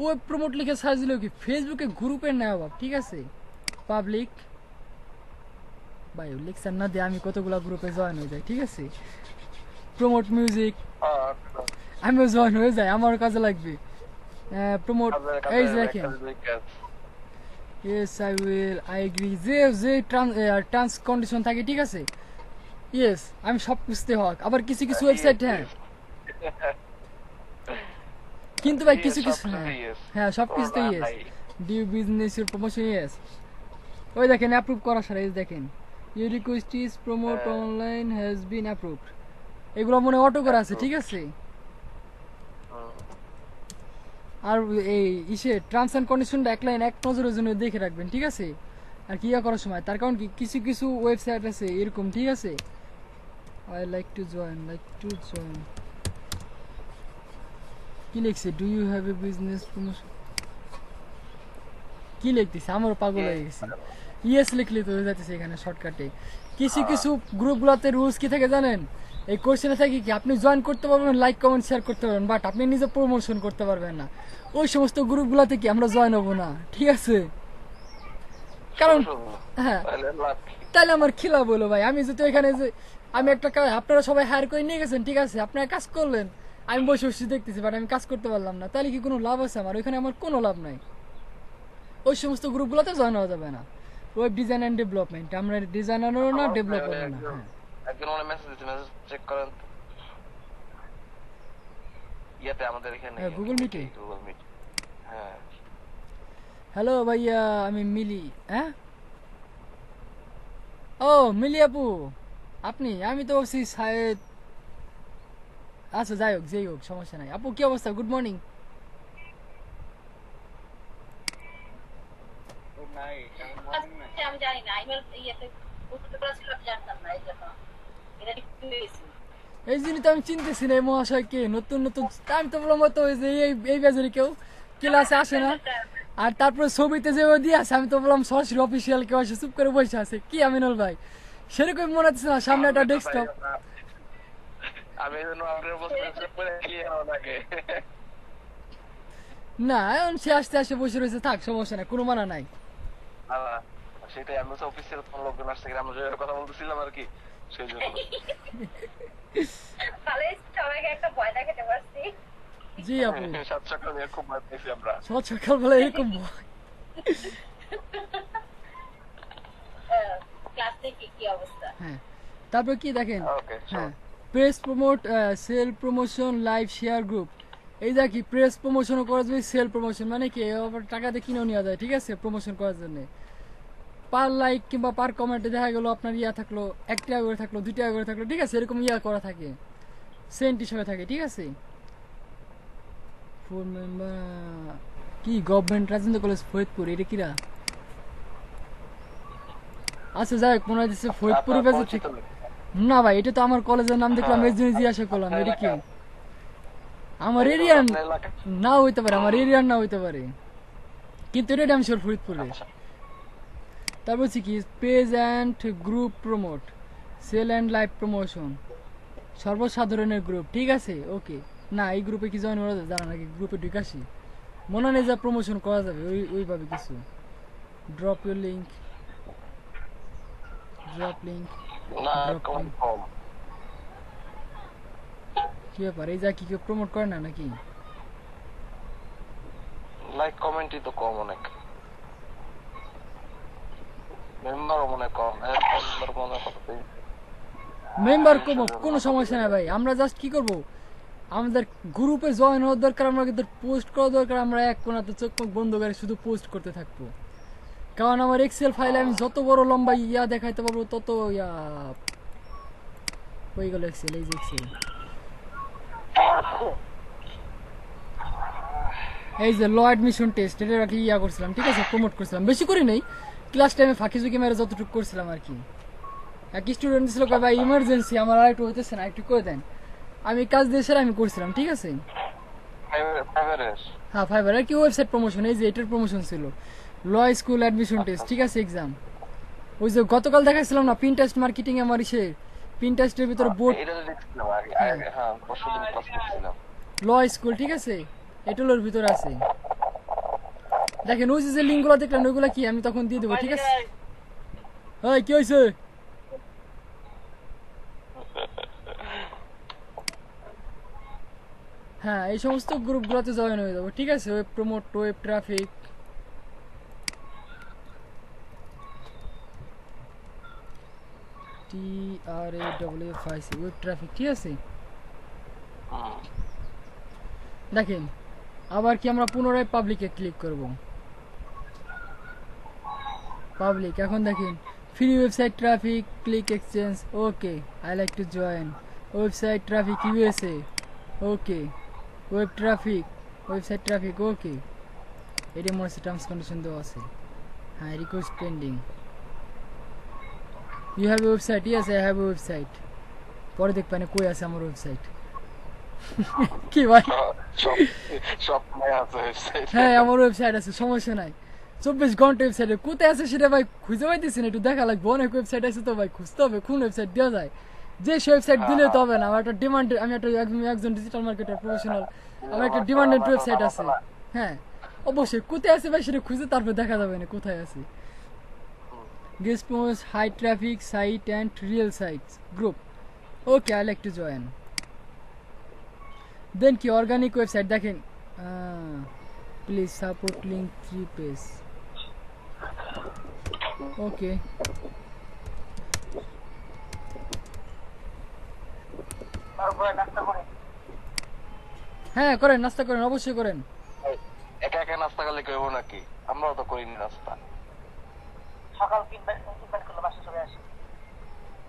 ওয়েব প্রমোট লিখে সার্চ দিলেও কি ফেসবুকে গ্রুপের নেওয়া অভাব, ঠিক আছে? পাবলিক ভাই লেকচার না দিয়ে আমি কতগুলা গ্রুপে জয়েন হয়ে যাই, ঠিক আছে? প্রমোট মিউজিক আমিও জয়েন হয়ে যাই, আমার কাজে লাগবে। প্রমোট, এই যে দেখেন, yes I will, I agree, যে টার্মস কন্ডিশন থাকে, ঠিক আছে? ইয়েস, আমি সব বুঝতে হক, আবার কিছু কিছু ওয়েবসাইট, হ্যাঁ কিন্তু ভাই কিছু কিছু, হ্যাঁ সব কিছু তো yes, do business your promotion, yes. ওই দেখেন অ্যাপ্রুভ করা সারা, এই দেখেন your request is promote online has been approved, এগুলো মনে অটো করা আছে, ঠিক আছে? আর এই ইসে টার্মস এন্ড কন্ডিশনটা এক লাইন এক নজরের জন্য দেখে রাখবেন, ঠিক আছে? আর কি করার সময়, তার কারণ কি কিছু কিছু ওয়েবসাইট আছে এরকম, ঠিক আছে? আই লাইক টু জয়েন, কি লিখছে, do you have a business promotion, কি লিখতেছে, আমারও পাগল হয়ে গেছে। ইয়েস লিখলে তো হয়ে যাচ্ছে এখানে শর্টকাটে। কিছু কিছু গ্রুপগুলোতে রুলস কি থাকে জানেন, এই কোশ্চেনে থাকে কি আপনি জয়েন করতে পারবেন, লাইক কমেন্ট শেয়ার করতে পারবেন, বাট আপনি নিজে প্রমোশন করতে পারবেন না। ওই সমস্ত গ্রুপগুলোতে কি আমরা জয়েন হবো না, ঠিক আছে? কারণ হ্যাঁ তাহলে আমার খিলা বলো ভাই, আমি যদি এখানে যে আমি একটা আপনারা সবাই হায়ার করে নিয়ে গেছেন, ঠিক আছে? আপনারা কাজ করলেন, আমি বসে বসে দেখতেছি, বাট আমি কাজ করতে পারলাম না, তাহলে কি কোনো লাভ আছে আমার? ওইখানে আমার কোনো লাভ নাই, ওই সমস্ত গ্রুপগুলোতে জয়েন হওয়া যাবে না। ওয়েব ডিজাইন এন্ড ডেভেলপমেন্ট, আমরা ডিজাইনারও না, ডেভেলপারও না। হ্যাঁ একজন মনে মেসেজ দিতে, মেসেজ চেক করেন ইয়াতে আমাদের এখানে গুগল মিটে। হ্যাঁ হ্যালো ভাইয়া, আমি মিলি। হ্যাঁ ও মিলি আপু, আপনি? আমি তো ভাবছি শায়দ, আচ্ছা যাই হোক সমস্যা নাই। আপু কি অবস্থা? Good morning. আমি জানি না, ইমেল ইয়েতে বুঝতে পারছিল, জানতাম না, এই জন্য এটা একটু হয়েছে। এই জন্য তো আমি চিনতেছি না এই মহাশয়কে, নতুন নতুন আমি তো বললাম তো এই বাজারে কেউ ক্লাসে আসে না, আর তারপরে ছবিতে যে দিয়ে আছে, আমি তো বললাম সরাসরি অফিসিয়াল কেউ আসে চুপ করে বসে আছে, কি আমিনুল ভাই সেরকম মনে হচ্ছে না, সামনে একটা ডেস্কটপ। না এখন সে আসতে আসে বসে রয়েছে, থাক সমস্যা নাই, কোনো মানা নাই। সেটাই, আমি তো অফিসের কোন লোকজন আসছে, আমরা যে কথা বলতেছিলাম আর কি, সেই জন্য সবাইকে একটা ভয় দেখাতে পারছি। জি আপু, সাত সকাল খুব ভয় পেয়েছি আমরা, সাত সকালবেলা এরকম ভয়। ক্লাস থেকে কি অবস্থা? হ্যাঁ তারপর কি দেখেন, হ্যাঁ press promote, sale promotion, live share group, এই যা কি প্রেস প্রমোশনও করা যায়, সেল প্রমোশন মানে কি টাকাতে কিনেও নেওয়া যায়, ঠিক আছে? প্রমোশন করার জন্য পার লাইক কিংবা পার কমেন্টে দেখা গেল আপনার থাকলো 1 টাকা করে থাকলো, 2 টাকা করে থাকলো, ঠিক আছে? এরকম করা থাকে, সেন্ট হিসাবে থাকে, ঠিক আছে? 4 মেম্বার কি গভর্নমেন্ট রাজেন্দ্র কলেজ ফরিদপুর, এটা কিরা? আচ্ছা যাই হোক, মনে হচ্ছে ফরিদপুর আপনার বেজে পরিচিত ঠিক। লোক। না ভাই, এটা তো আমার কলেজের নাম দেখলাম, হ্যাঁ। এই জন্য জিজ্ঞাসা করলাম এটা কি। এলাকা- আমার এই তো এরিয়ার আপনার এলাকা। না হইতে পারে, আমার এরিয়ার না হইতে পারে, কিন্তু এটা আমি শিওর ফরিদপুরে। আচ্ছা। তারপর হচ্ছে কি page and group promote, sale and live promotion, সর্বসাধারণের গ্রুপ, ঠিক আছে ওকে। না এই গ্রুপে কি জয়েন করা যায় জানা নাকি, গ্রুপে ঢুকাসি মনে নেই যা প্রমোশন করা যাবে ওইভাবে কিছু। Drop your link, drop link, না Drop কম link। কম। কি ব্যাপার, এই যা কি কেউ প্রমোট করে না নাকি? লাইক কমেন্টই তো কম অনেক। মেম্বারও মনে কম, মেম্বার মনে করতে মেম্বার কোনো সমস্যা নাই ভাই, আমরা জাস্ট কি করব, আমাদের গ্রুপে জয়েন হওয়ার দরকার, আমরা কিন্তু পোস্ট করা দরকার, আমরা এক কোনাতে চোখ মুখ বন্ধ করে শুধু পোস্ট করতে থাকবো। কারণ আমার এক্সেল ফাইলে আমি যত বড় লম্বা ইয়া দেখাইতে পারবো তত ইয়া হয়ে গেল। এক্সেল, এই যে এক্সেল, এই যে ল অ্যাডমিশন টেস্ট, এটা আর কি ইয়া করছিলাম, ঠিক আছে প্রমোট করছিলাম, বেশি করি নাই, ক্লাস টাইমে ফাঁকি ঝুঁকি মেরে যতটুকু করছিলাম আর কি। এক স্টুডেন্ট ছিল কয় ভাই ইমার্জেন্সি আমার আর একটু হইতেছে না, একটু করে দেন, আমি কাজ দিয়ে সেরা আমি করছিলাম, ঠিক আছে। ফাইবারের। হ্যাঁ ফাইবার আর কি ওয়েবসাইট প্রমোশন, এই যে এটার প্রমোশন ছিল ল স্কুল অ্যাডমিশন টেস্ট, ঠিক আছে এক্সাম। ওই যে গতকাল দেখাইছিলাম না পিনটেস্ট মার্কেটিং, আমার ইসে পিনটেস্টের ভিতরে বোর্ড এটা তো দেখছিলাম আগে হ্যাঁ পরশুদিন ক্লাস করছিলাম। ল স্কুল, ঠিক আছে এটুলোর ভিতরে আছে। দেখেন ওই যে লিঙ্কগুলো দেখলেন ওইগুলা কি আমি তখন দিয়ে দেবো, ঠিক আছে। এই কি হয়েছে? হ্যাঁ এই সমস্ত গ্রুপগুলোতে জয়েন হয়ে যাবো, ঠিক আছে। Web promote, web traffic, TRAWFIC, web traffic, ঠিক আছে। দেখেন আবার কি আমরা পুনরায় পাবলিকে ক্লিক করব, পাবলিক। এখন দেখেন free website traffic, click exchange, okay I like to join, website traffic USA, okay web traffic, website traffic, okay. এটা মনে হচ্ছে টার্মস কন্ডিশন দেওয়া আছে। হ্যাঁ request pending, you have a website, yes I have a website. পরে দেখবেন কই আছে আমার ওয়েবসাইট। কি ভাই? সব সব নাই আছে ওয়েবসাইট। হ্যাঁ আমার ওয়েবসাইট আছে, সমস্যা নাই। 24 ঘন্টা ওয়েবসাইটে কোথায় আছে সেটা ভাই খুঁজে পাইতেছি না, একটু দেখা লাগবে। অনেক ওয়েবসাইট আছে তো ভাই, খুঁজতে হবে কোন ওয়েবসাইট দেওয়া যায়। যে সে ওয়েবসাইট দিলে তো হবে না, আমার একটা ডিমান্ড, আমি একজন ডিজিটাল মার্কেটার প্রফেশনাল, আমার একটা ডিমান্ডেড ওয়েবসাইট আছে। হ্যাঁ অবশ্যই কোথায় আছে ভাই সেটা খুঁজে তারপর দেখা যাবে না কোথায় আছে। Guest post, high traffic site and real sites group, okay I like to join. Then কি অর্গানিক ওয়েবসাইট, দেখেন please support link 3 page, okay. তারপরে নাস্তা করে হ্যাঁ করেন, নাস্তা করেন, অবশ্যই করেন। একা একা নাস্তা করলে কেউ নাকি? আমরাও তো করিনি নাস্তা। সকাল কিনবেন করলে বাসা চলে আসে।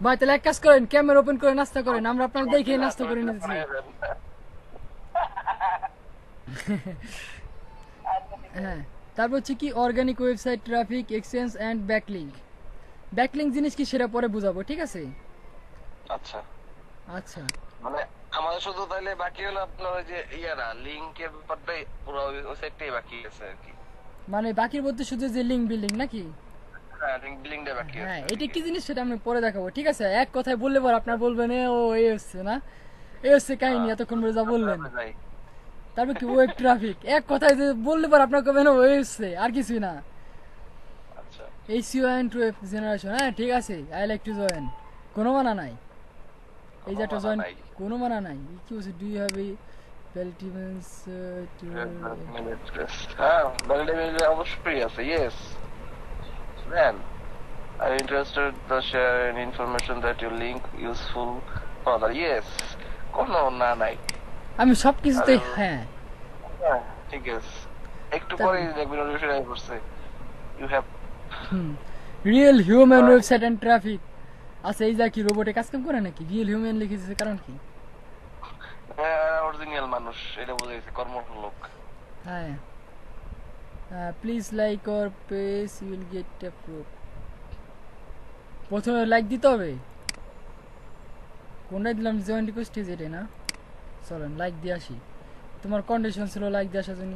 ভাই তাহলে এক কাজ করেন, ক্যামেরা ওপেন করে নাস্তা করেন, আমরা আপনার দেখে নাস্তা করে নিতেছি। হ্যাঁ তারপর হচ্ছে কি organic website traffic exchange and backlink. Backlink জিনিস কি সেটা পরে বুঝাবো, ঠিক আছে। আচ্ছা আচ্ছা মানে আমাদের শুধু তাইলে বাকি হলো আপনার ওই যে ইয়ারা লিংকের ব্যাপারটাই, পুরো ওয়েবসাইটটাই বাকি আছে আর কি। মানে বাকির মধ্যে শুধু যে লিঙ্ক বিল্ডিং নাকি? হ্যাঁ লিংক বিল্ডিংটা বাকি আছে। হ্যাঁ এটা কি জিনিস সেটা আমি পরে দেখাবো, ঠিক আছে। এক কথায় বললে পর আপনার বলবেন ও এই হচ্ছে না, এই হচ্ছে কাহিনী, এতক্ষণ ধরে যা বললেন। যাই। তারপর কি ওয়েব ট্রাফিক, এক কথায় যে বললে পর আপনার কবেন ওই হচ্ছে আর কিছুই না। আচ্ছা SEO অ্যান্ড ওয়েব জেনারেশন, হ্যাঁ ঠিক আছে আই লাইক টু জয়েন, কোনো মানা নাই। এই যে একটা জয়েন, কোনো মানা নাই। কি হচ্ছে, ডু ইউ হ্যাভ এ ভ্যালিডিমেন্স টু, হ্যাঁ ভ্যালিডিটি অবশ্যই আছে। Yes man, are you interested to share any information that your link useful for other? Yes, কোনো না নাই। আমি সব কিছুতে হ্যাঁ হ্যাঁ ঠিক আছে, একটু পরে দেখবেন নোটিফিকেশন আই করছে you have real human website and traffic. আচ্ছা এই যা কি রোবটে কাজ কাম করে নাকি? রিয়েল হিউম্যান লিখেছে কারণ কি? অরিজিনাল মানুষ, এটা বুঝাইছে কর্মঠ লোক। হ্যাঁ please like or page will get approve. প্রথমে লাইক দিতে হবে। কোনটা দিলাম? জয়েন রিকোয়েস্ট যেটা না, চলেন লাইক দিয়ে আসি। তোমার কন্ডিশন ছিল লাইক দিয়ে আসার জন্য।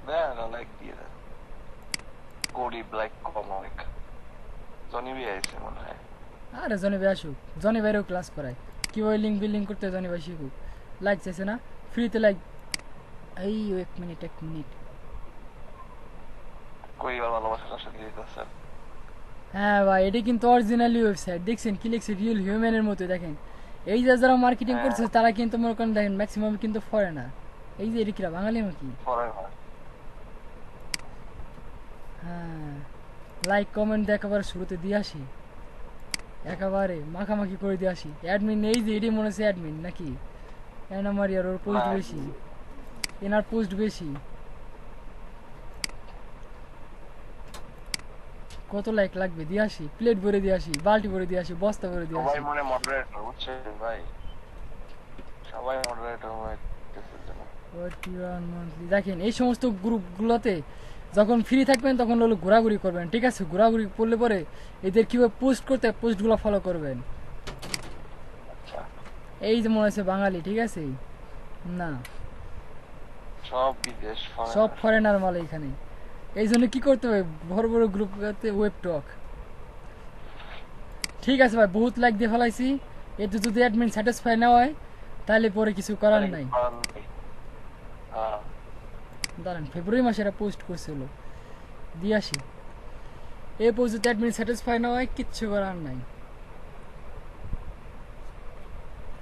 না লাইক দিয়ে দেন। গরিব লাইক কম অনেক। জনি ভাই আইছে মনে হয়। আরে জনি ভাই আসুক, জনি ভাইয়েরও ক্লাস করায় কীভাবে লিঙ্ক বিল্ডিং করতে জনি ভাই শিখুক। লাইক চাইছে না, ফ্রিতে লাইক। এই 1 মিনিট। কই ভালোবাসার সাথে দিতেছে। হ্যাঁ ভাই, এটা কিন্তু অরিজিনালি ওয়েবসাইট। দেখছেন কি লিখছে? রিয়েল হিউম্যানের মতো। দেখেন এই যে যারা মার্কেটিং করছে তারা কিন্তু মনে করেন, দেখেন ম্যাক্সিমাম কিন্তু ফরেনার। এই যে এটা কিরা বাঙালি নাকি? হ্যাঁ, লাইক কমেন্ট একেবারে শুরুতে দিয়ে আসি, একেবারে মাখামাখি করে দিয়ে আসি। অ্যাডমিন এই যে এটি মনে হচ্ছে অ্যাডমিন নাকি? এনামারিয়ার ওর পোস্ট বেশি, এনার পোস্ট বেশি। কত লাইক লাগবে দিয়ে আসি, প্লেট ভরে দিয়ে আসি, বালতি ভরে দিয়ে আসি, বস্তা ভরে দিয়ে আসি। সবাই মনে মডারেটর বুঝছেন ভাই, সবাই মডারেটর হইতেছে না। দেখেন এই সমস্ত গ্রুপগুলোতে যখন ফ্রি থাকবেন তখন হলো ঘোরাঘুরি করবেন, ঠিক আছে? ঘোরাঘুরি করলে পরে এদের কিভাবে পোস্ট করতে হয় পোস্টগুলো ফলো করবেন। এই যে মনে হচ্ছে বাঙালি, ঠিক আছে? না, সব বিদেশ, সব ফরেনার মাল এখানে। এই জন্য কি করতে হবে? বড় বড় গ্রুপগুলোতে ওয়েব টক। ঠিক আছে ভাই, বহুত লাইক দিয়ে ফেলাইছি। এতে যদি অ্যাডমিন স্যাটিসফাই না হয় তাহলে পরে কিছু করার নাই। দাঁড়ান, ফেব্রুয়ারি মাসে এটা পোস্ট করছিল, দিয়ে আসি। এই পোস্ট যদি অ্যাডমিন স্যাটিসফাই না হয় কিচ্ছু করার নাই।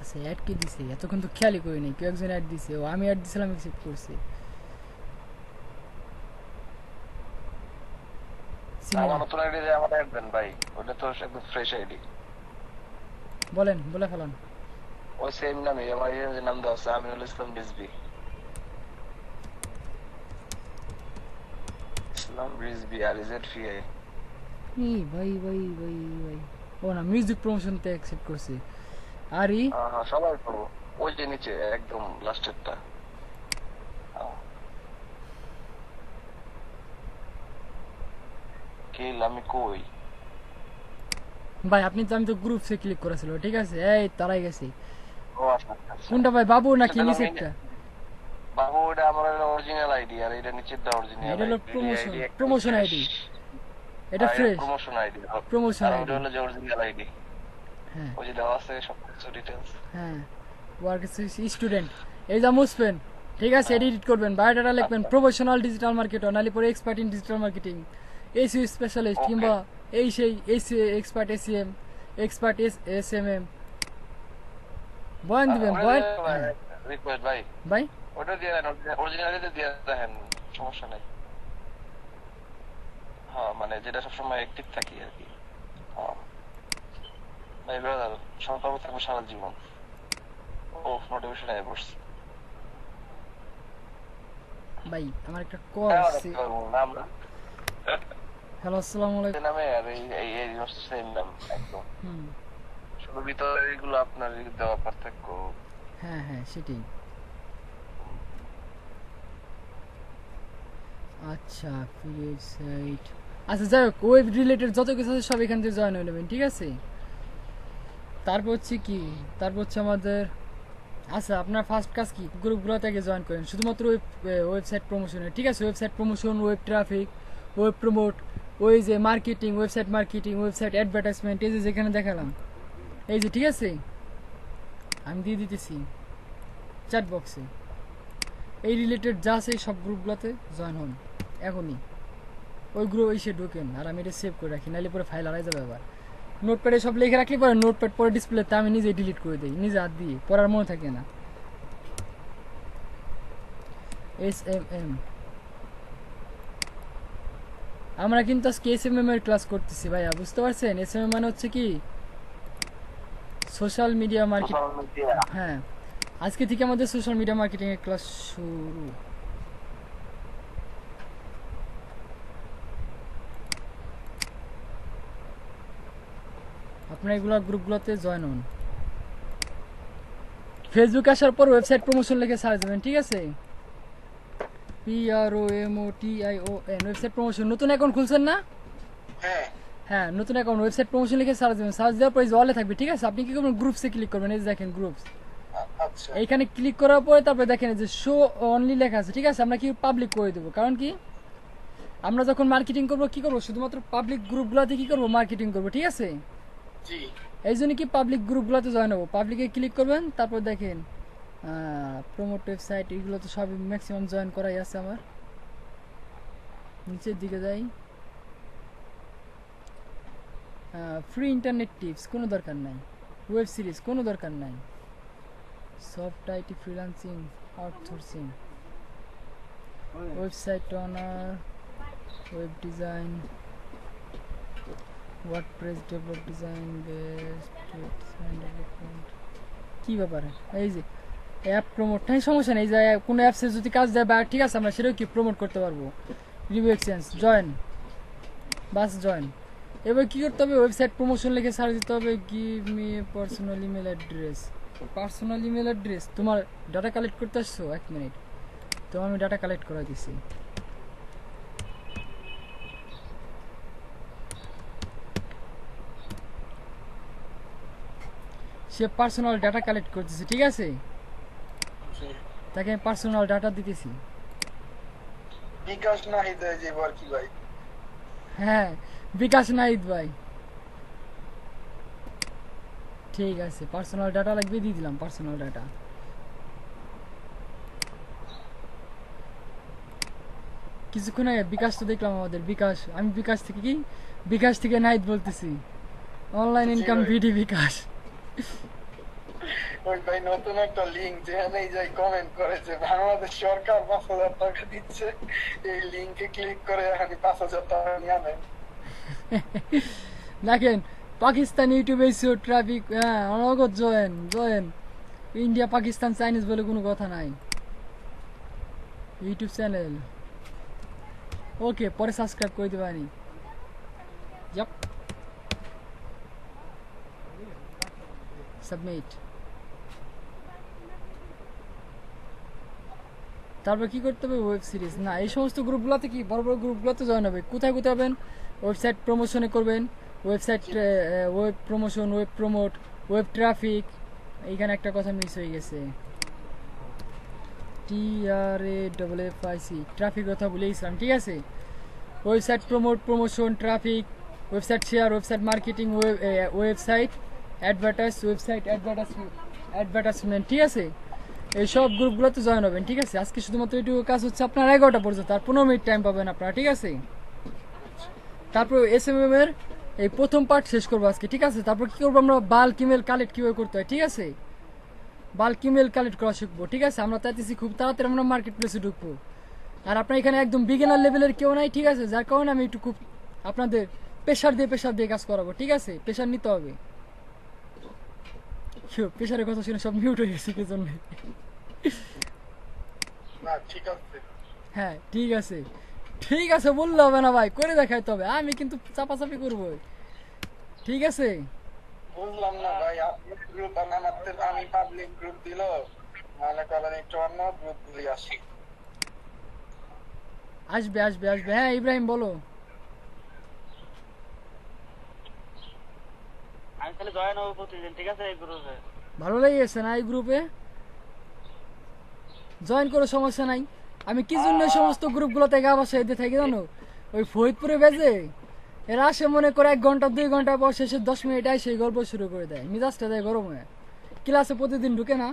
আচ্ছা, অ্যাড কি দিছে? এতক্ষণ তো খেয়ালই করি নাই। কেউ একজন অ্যাড দিছে, ও আমি অ্যাড দিছিলাম, অ্যাকসেপ্ট করছে। আমার নতুন আইডি যে আমার অ্যাড দেন ভাই, ওটা তো একদম ফ্রেশ আইডি। বলেন, বলে ফেলান। ওই সেম নামে আমার এই নাম দেওয়া আছে, আমিনুল ইসলাম রিজভী। ইসলাম রিজভী আর ইজেড ফিআই। এই ভাই ভাই ভাই ভাই, ও না, মিউজিক প্রমোশন তে অ্যাকসেপ্ট করছে। আরে হ্যাঁ সবাই করবো। ওই যে নিচে একদম লাস্টেরটা। কিল আমি কই ভাই? আপনি তো, আমি তো গ্রুপ সে ক্লিক করেছিল, ঠিক আছে? এই তারাই গেছে। ও আচ্ছা আচ্ছা। কোনটা ভাই, বাবু নাকি নিচেরটা? বাবু ওটা আমার অরিজিনাল আইডি, আর এটা নিচেরটা অরিজিনাল। এটা হলো প্রমোশন আইডি। এটা ফ্রেশ প্রমোশন আইডি। প্রমোশন আর আইডি। ওটা হলো যে অরিজিনাল আইডি। হ্যাঁ ওই যে দেওয়া আছে সব কিছু ডিটেইলস। হ্যাঁ, ওয়ার্ক স্টুডেন্ট। এই যা মুছবেন, ঠিক আছে? এডিট করবেন, বায়োডাটা লিখবেন প্রফেশনাল ডিজিটাল মার্কেটার, নালে পরে expert in digital marketing, SEO specialist, কিংবা এই সেই এক্সপার্ট এসইএম, এক্সপার্ট এসএমএম বয়ান দিবেন। বয়ান রিকোয়েস্ট ভাই, ভাই ওটা দিয়ে দেন, অরিজিনালি দিয়ে দেন, সমস্যা নাই। হ্যাঁ মানে যেটা সবসময় অ্যাক্টিভ থাকি আর কি। হ্যাঁ ভাই ব্রাদার, সতর্ক থাকবো সারা জীবন। ও নোটিফিকেশন আই পড়ছে ভাই, আমার একটা কল আসছে। হ্যালো, আসসালামু আলাইকুম। নামে আর এই সেম নাম একদম। শুধু ভিতরে এগুলো আপনার দেওয়া পার্থক্য। হ্যাঁ হ্যাঁ, সেটাই। আচ্ছা, অ্যাফিলিয়েট সাইট। আচ্ছা যাই হোক, ওয়েব রিলেটেড যত কিছু আছে সব এখান থেকে জয়েন হয়ে নেবেন, ঠিক আছে? তারপর হচ্ছে কি, তারপর হচ্ছে আমাদের, আচ্ছা আপনার ফার্স্ট কাজ কি? গ্রুপগুলো থেকে জয়েন করেন শুধুমাত্র ওয়েবসাইট প্রমোশনে, ঠিক আছে? Website promotion, web traffic, web promote, ওই যে মার্কেটিং, ওয়েবসাইট অ্যাডভার্টাইজমেন্ট, এই যে যেখানে দেখালাম, এই যে, ঠিক আছে? আমি দিয়ে দিতেছি চ্যাট বক্সে। এই রিলেটেড যা আছে সব গ্রুপগুলোতে জয়েন হন এখনই। ওই গ্রুপ এসে ঢোকেন, আর আমি এটা সেভ করে রাখি, নাহলে পরে ফাইল হারাই যাবে আবার। নোটপ্যাডে সব লিখে রাখলে পরে নোটপ্যাড পরে ডিসপ্লেতে আমি নিজে ডিলিট করে দিই, নিজে হাত দিয়ে, পড়ার মনে থাকে না। এসএমএম, আমরা কিন্তু আজকে এসএমএম এর ক্লাস করতেছি ভাইয়া, বুঝতে পারছেন? এসএমএম মানে হচ্ছে কি, সোশ্যাল মিডিয়া মার্কেটিং। হ্যাঁ, আজকে থেকে আমাদের সোশ্যাল মিডিয়া মার্কেটিং এর ক্লাস শুরু। আপনারা এগুলো গ্রুপগুলোতে জয়েন হন। ফেসবুক আসার পর ওয়েবসাইট প্রমোশন লিখে সার্চ দেবেন, ঠিক আছে? PROMOTION website promotion. নতুন অ্যাকাউন্ট খুলছেন না? হ্যাঁ হ্যাঁ, নতুন অ্যাকাউন্ট ওয়েবসাইট প্রমোশন লিখে সার্চ দেবেন। সার্চ দেওয়ার পরে অলে থাকবে, ঠিক আছে? আপনি কি করবেন, গ্রুপসে ক্লিক করবেন। এই যে দেখেন গ্রুপস, আচ্ছা এইখানে ক্লিক করার পরে তারপরে দেখেন যে শো অনলি লেখা আছে, ঠিক আছে? আমরা কি পাবলিক করে দেবো, কারণ কি আমরা যখন মার্কেটিং করবো কি করবো, শুধুমাত্র পাবলিক গ্রুপগুলোতে কি করবো, মার্কেটিং করবো, ঠিক আছে? জি এই জন্য কি পাবলিক গ্রুপগুলোতে জয়েন হবো। পাবলিকে ক্লিক করবেন, তারপর দেখেন প্রমোট ওয়েবসাইট, এগুলো তো সবই ম্যাক্সিমাম জয়েন করাই আছে আমার। নিচের দিকে যাই, ফ্রি ইন্টারনেট টিপস কোনো দরকার নাই, ওয়েব সিরিজ কোনো দরকার নাই, soft IT freelancing outsourcing, website owner, web design, WordPress develop design, best design development. কী ব্যাপারে এই যে অ্যাপ প্রমোট, নাই সমস্যা নেই, যে কোনো অ্যাপসে যদি কাজ দেয় বা ঠিক আছে, আমরা সেটাও কি প্রমোট করতে পারবো। রিভিউ এক্সচেঞ্জ জয়েন, বাস জয়েন। এবার কী করতে হবে, ওয়েবসাইট প্রমোশন লিখে সার্চ দিতে হবে, give me personal email address. Personal email address, তোমার ডাটা কালেক্ট করতে আসছো, 1 মিনিট, তো আমি ডাটা কালেক্ট করে দিছি। সে পার্সোনাল ডাটা কালেক্ট করতেছে, ঠিক আছে? জি তাকে আমি পার্সোনাল ডাটা দিতেছি। বিকাশ নাহি দেয় যে এবার কি ভাই হ্যাঁ, বিকাশ নাহিদ ভাই, ঠিক আছে। পার্সোনাল ডাটা লাগবে, দিয়ে দিলাম পার্সোনাল ডাটা। কিছুক্ষণ আগে বিকাশ তো দেখলাম আমাদের, বিকাশ, আমি বিকাশ থেকে কি, বিকাশ থেকে নাহিদ বলতেছি, অনলাইন ইনকাম ভাই। ভিডি বিকাশ। ওই ভাই নতুন একটা লিঙ্ক যেখানেই যাই কমেন্ট করেছে বাংলাদেশ সরকার 5,000 টাকা দিচ্ছে, এই লিঙ্কে ক্লিক করে এখানে 5,000 টাকা নিয়ে নেন। দেখেন পাকিস্তান ইউটিউবে ট্রাফিক, হ্যাঁ অনগত join join. India Pakistan Chinese বলে কোনো কথা নাই, ইউটিউব চ্যানেল। ওকে, পরে সাবস্ক্রাইব করে দেবানি। Yep. সাবমিট। তারপর কি করতে হবে, ওয়েব সিরিজ না, এই সমস্ত গ্রুপগুলোতে কি বড় বড় গ্রুপগুলোতে জয়েন হবে। কোথায় কোথায় হবেন, ওয়েবসাইট প্রমোশনে করবেন, website web promotion, web promote, web traffic. এইখানে একটা কথা মিস হয়ে গেছে, TRAFFIC, ট্রাফিক কথা বলেছিলাম, ঠিক আছে? Website promote, promotion, traffic, website share, website marketing, website advertise, website advertisement, ঠিক আছে? এই সব গ্রুপগুলোতে জয়েন হবেন, ঠিক আছে? আজকে শুধুমাত্র এইটুকু কাজ হচ্ছে আপনার 11টা পর্যন্ত, আর 15 মিনিট টাইম পাবেন আপনারা, ঠিক আছে? তারপর SMM এর এই প্রথম পার্ট শেষ করবো আজকে, ঠিক আছে? তারপর কি করবো, আমরা বাল্ক ইমেল কালেক্ট কিভাবে করতে হয়, ঠিক আছে? বাল্ক ইমেল কালেক্ট করা শিখবো, ঠিক আছে? আমরা চাইতেছি খুব তাড়াতাড়ি আমরা মার্কেট প্লেসে ঢুকবো। আর আপনার এখানে একদম বিগিনার লেভেলের কেউ নাই, ঠিক আছে? যার কারণে আমি একটু খুব আপনাদের প্রেশার দিয়ে কাজ করাবো, ঠিক আছে? প্রেশার নিতে হবে। প্রেশারের কথা শুনে সব মিউট হয়ে গেছে কি জন্য? না ঠিক আছে হ্যাঁ ঠিক আছে, ঠিক আছে বললে হবে না ভাই, করে দেখাইতে হবে। আমি কিন্তু চাপাচাপি করবো, ঠিক আছে? বুঝলাম না ভাই, আপনি গ্রুপ বানাতে আমি পাবলিক গ্রুপ দিল মনে করেন একটু অন্য গ্রুপ গুলি আসি। আসবে আসবে আসবে, হ্যাঁ ইব্রাহিম বলো। আমি তাহলে জয়েন হবো প্রতিদিন, ঠিক আছে? এই গ্রুপে ভালো লেগেছে না এই গ্রুপে? জয়েন করে সমস্যা নাই। আমি কি জন্য এই সমস্ত গ্রুপগুলোতে গা বসে এতে থাকি জানো? ওই ফরিদপুরে বেজে এরা আসে মনে করে 1 ঘন্টা 2 ঘন্টা পর শেষে 10 মিনিট সেই গল্প শুরু করে দেয়, মিজাজটা দেয় গরম হয়ে। ক্লাসে প্রতিদিন ঢুকে না।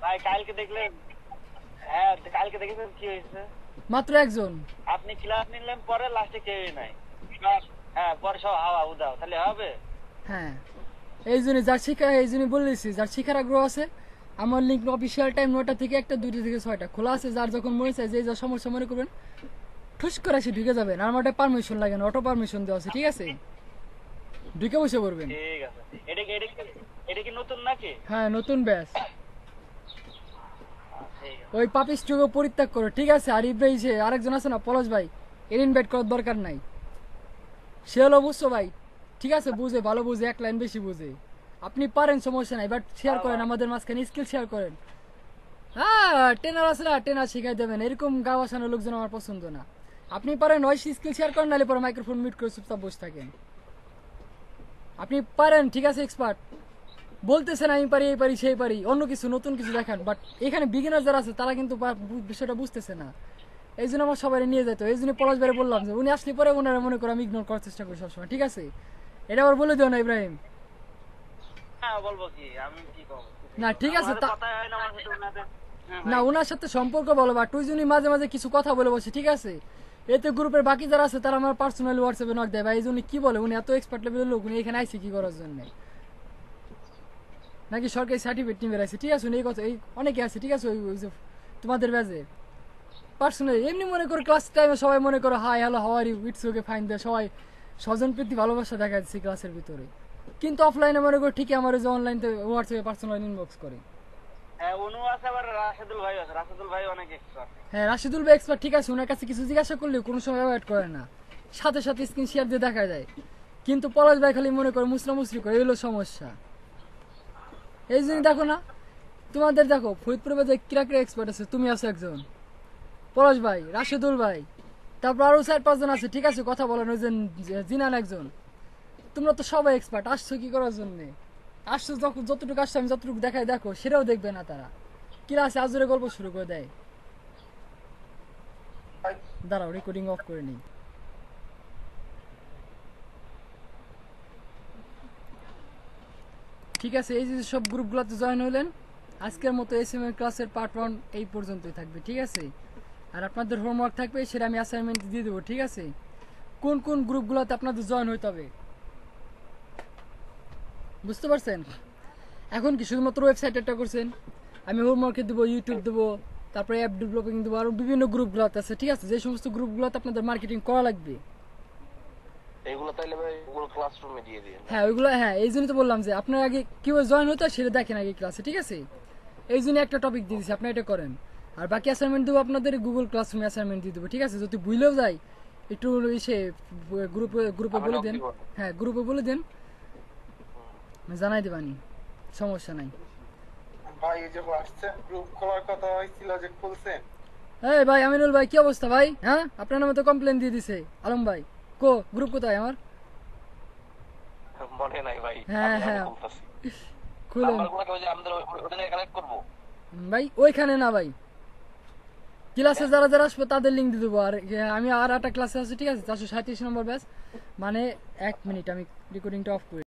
ভাই কালকে দেখলেন? হ্যাঁ কালকে দেখেছেন কি হয়েছে? মাত্র একজন। আপনি ক্লাস নিলেন, পরে লাস্টে কেউই নাই। হ্যাঁ পরে সব হাওয়া উদাও, তাহলে হবে? হ্যাঁ এই জন্য যার শিক্ষা, এই জন্য বলেছি যার শিক্ষার আগ্রহ আছে, আমার লিঙ্ক অফিসিয়াল টাইম 9টা থেকে 1টা 2টা থেকে 6টা খোলা আছে। যার যখন মনে চায়, যে যা সমস্যা মনে করবেন ঠুস করে সে ঢুকে যাবেন। আর আমার পারমিশন লাগে না, অটো পারমিশন দেওয়া আছে, ঠিক আছে? ঢুকে বসে পড়বেন। ঠিক আছে। এটা কি নতুন নাকি? হ্যাঁ নতুন ব্যাচ। ঠিক আছে। ওই পাপিস্টুকে পরিত্যাগ করো, ঠিক আছে? আর ইব্রাহিম সে আরেকজন আছে না, পলাশ ভাই, এর ইনভাইট করার দরকার নাই। সে হলো বুঝছো ভাই, ঠিক আছে? বুঝে, ভালো বুঝে, 1 লাইন বেশি বুঝে। আপনি পারেন, সমস্যা নাই, বাট শেয়ার করেন আমাদের মাঝখানে, স্কিল শেয়ার করেন। হ্যাঁ টেনার আছে না, টেনার শিখাই দেবেন। এরকম গা বসানোর লোকজন আমার পছন্দ না। আপনি পারেন নয় স্কিল শেয়ার করেন, নাহলে পরে মাইক্রোফোন মিউট করে চুপচাপ বসে থাকেন। আপনি পারেন, ঠিক আছে, এক্সপার্ট বলতেছেন আমি পারি, এই পারি, সেই পারি, অন্য কিছু নতুন কিছু দেখান। বাট এখানে বিগিনার যারা আছে তারা কিন্তু বিষয়টা বুঝতেছে না। এই জন্য আমার সবাই নিয়ে যেত। এই জন্য পলাশ ভাইরে বললাম যে উনি আসলে পরে ওনারা মনে করে আমি ইগনোর করার চেষ্টা করি সবসময়, ঠিক আছে? এটা আবার বলে দিও না ইব্রাহিম। হ্যাঁ বলবো কি, আমি কি করবো? না ঠিক আছে, আমাদের কথাই হয় না আমার সাথে ওনাদের। হ্যাঁ, না ওনার সাথে সম্পর্ক ভালো, বাট ওই জন্যই মাঝে মাঝে কিছু কথা বলে বসে, ঠিক আছে? এতে গ্রুপের বাকি যারা আছে তারা আমার পার্সোনালি হোয়াটসঅ্যাপে নক দেয়, ভাই এই জন্য কি বলে, উনি এত এক্সপার্ট লেভেলের লোক, উনি এখানে আইসি কি করার জন্য? নাকি সরকারি সার্টিফিকেট নিয়ে বেড়াইছে, ঠিক আছে? এই কথা এই অনেকে আছে, ঠিক আছে? ওই যে তোমাদের ব্যাজে পার্সোনালি এমনি মনে করে ক্লাস টাইমে সবাই মনে করো hi hello how are you, it's okay fine দেয়, সবাই স্বজন প্রীতি ভালোবাসা দেখা যাচ্ছে ক্লাসের ভিতরে। কিন্তু অফলাইনে মনে করো ঠিকই আমার যে অনলাইনে হোয়াটসঅ্যাপে পার্সোনাল ইনবক্স করে। হ্যাঁ অনু আছে, আবার রাশেদুল ভাই আছে, রাশেদুল ভাই অনেক এক্সপার্ট। হ্যাঁ রাশিদুল ভাই এক্সপার্ট, ঠিক আছে, ওনার কাছে কিছু জিজ্ঞাসা করলেও কোনো সময় অ্যাভয়েড করে না, সাথে সাথে স্ক্রিন শেয়ার দিয়ে দেখা যায়। কিন্তু পলাশ ভাই খালি মনে করে মুসরামুসরি করে, এই হলো সমস্যা। এই জন্য দেখো না, তোমাদের দেখো ফরিদপুরে বাজারে কিরা কিরা এক্সপার্ট আছে, তুমি আছো একজন, পলাশ ভাই, রাশিদুল ভাই, তারপর আরো 4-5 জন আছে, ঠিক আছে? কথা বলেন, ওই যে জিনান একজন। তোমরা তো সবাই এক্সপার্ট, আসছো কি করার জন্য? আসছো যতটুকু আসছো আমি যতটুকু দেখাই, দেখো সেটাও দেখবে না তারা। কিরা আছে আজরে গল্প শুরু করে দেয়। দাঁড়াও রেকর্ডিং অফ করে নিই। ঠিক আছে, এই যে সব গ্রুপগুলোতে জয়েন হলেন, আজকের মতো এসএমএ ক্লাসের পার্ট 1 এই পর্যন্তই থাকবে, ঠিক আছে? আর আপনাদের হোমওয়ার্ক থাকবে, সেটা আমি অ্যাসাইনমেন্ট দিয়ে দেবো, ঠিক আছে? কোন কোন গ্রুপগুলোতে আপনাদের জয়েন হইতে হবে বুঝতে পারছেন? এখন কি শুধুমাত্র ওয়েবসাইট একটা করছেন? আমি হোমওয়ার্কে দেবো, ইউটিউব দেবো, তারপরে অ্যাপ ডেভেলপিং দেবো, আরও বিভিন্ন গ্রুপগুলোতে আছে, ঠিক আছে? যে সমস্ত গ্রুপগুলোতে আপনাদের মার্কেটিং করা লাগবে, এগুলো তাইলে ভাই গুগল ক্লাসরুমে দিয়ে দিন। হ্যাঁ ওইগুলো, হ্যাঁ এই জন্যই তো বললাম যে আপনার আগে কীভাবে জয়েন হতে হয় সেটা দেখেন আগে ক্লাসে, ঠিক আছে? এই জন্য একটা টপিক দিয়ে দিচ্ছি, আপনি এটা করেন। আর বাকি অ্যাসাইনমেন্ট দেবো আপনাদের গুগল ক্লাসরুমে অ্যাসাইনমেন্ট দিয়ে দেবো, ঠিক আছে? যদি ভুলেও যায় একটু এসে গ্রুপে বলে দেন, হ্যাঁ গ্রুপে বলে দেন, জানাই দেবানি, সমস্যা নাই। ভাই এই যে আসছে গ্রুপ খোলার কথা হয়েছিল যে খুলছেন? এই ভাই আমিনুল ভাই, কি অবস্থা ভাই? হ্যাঁ আপনার নামে তো কমপ্লেন দিয়ে দিছে আলম ভাই। গ্রুপ কোথায় আমার? মনে নাই ভাই, হ্যাঁ, হ্যাঁ। খুলেন নাম্বারগুলোকে ওই যে আমাদের ওখানে কালেক্ট করব ভাই, ওইখানে না ভাই, ক্লাসে যারা যারা আসবে তাদের লিঙ্ক দিয়ে দেবো। আর আমি আর একটা ক্লাসে আছি, ঠিক আছে? 437 নম্বর ব্যাচ, মানে 1 মিনিট আমি রেকর্ডিংটা অফ করি।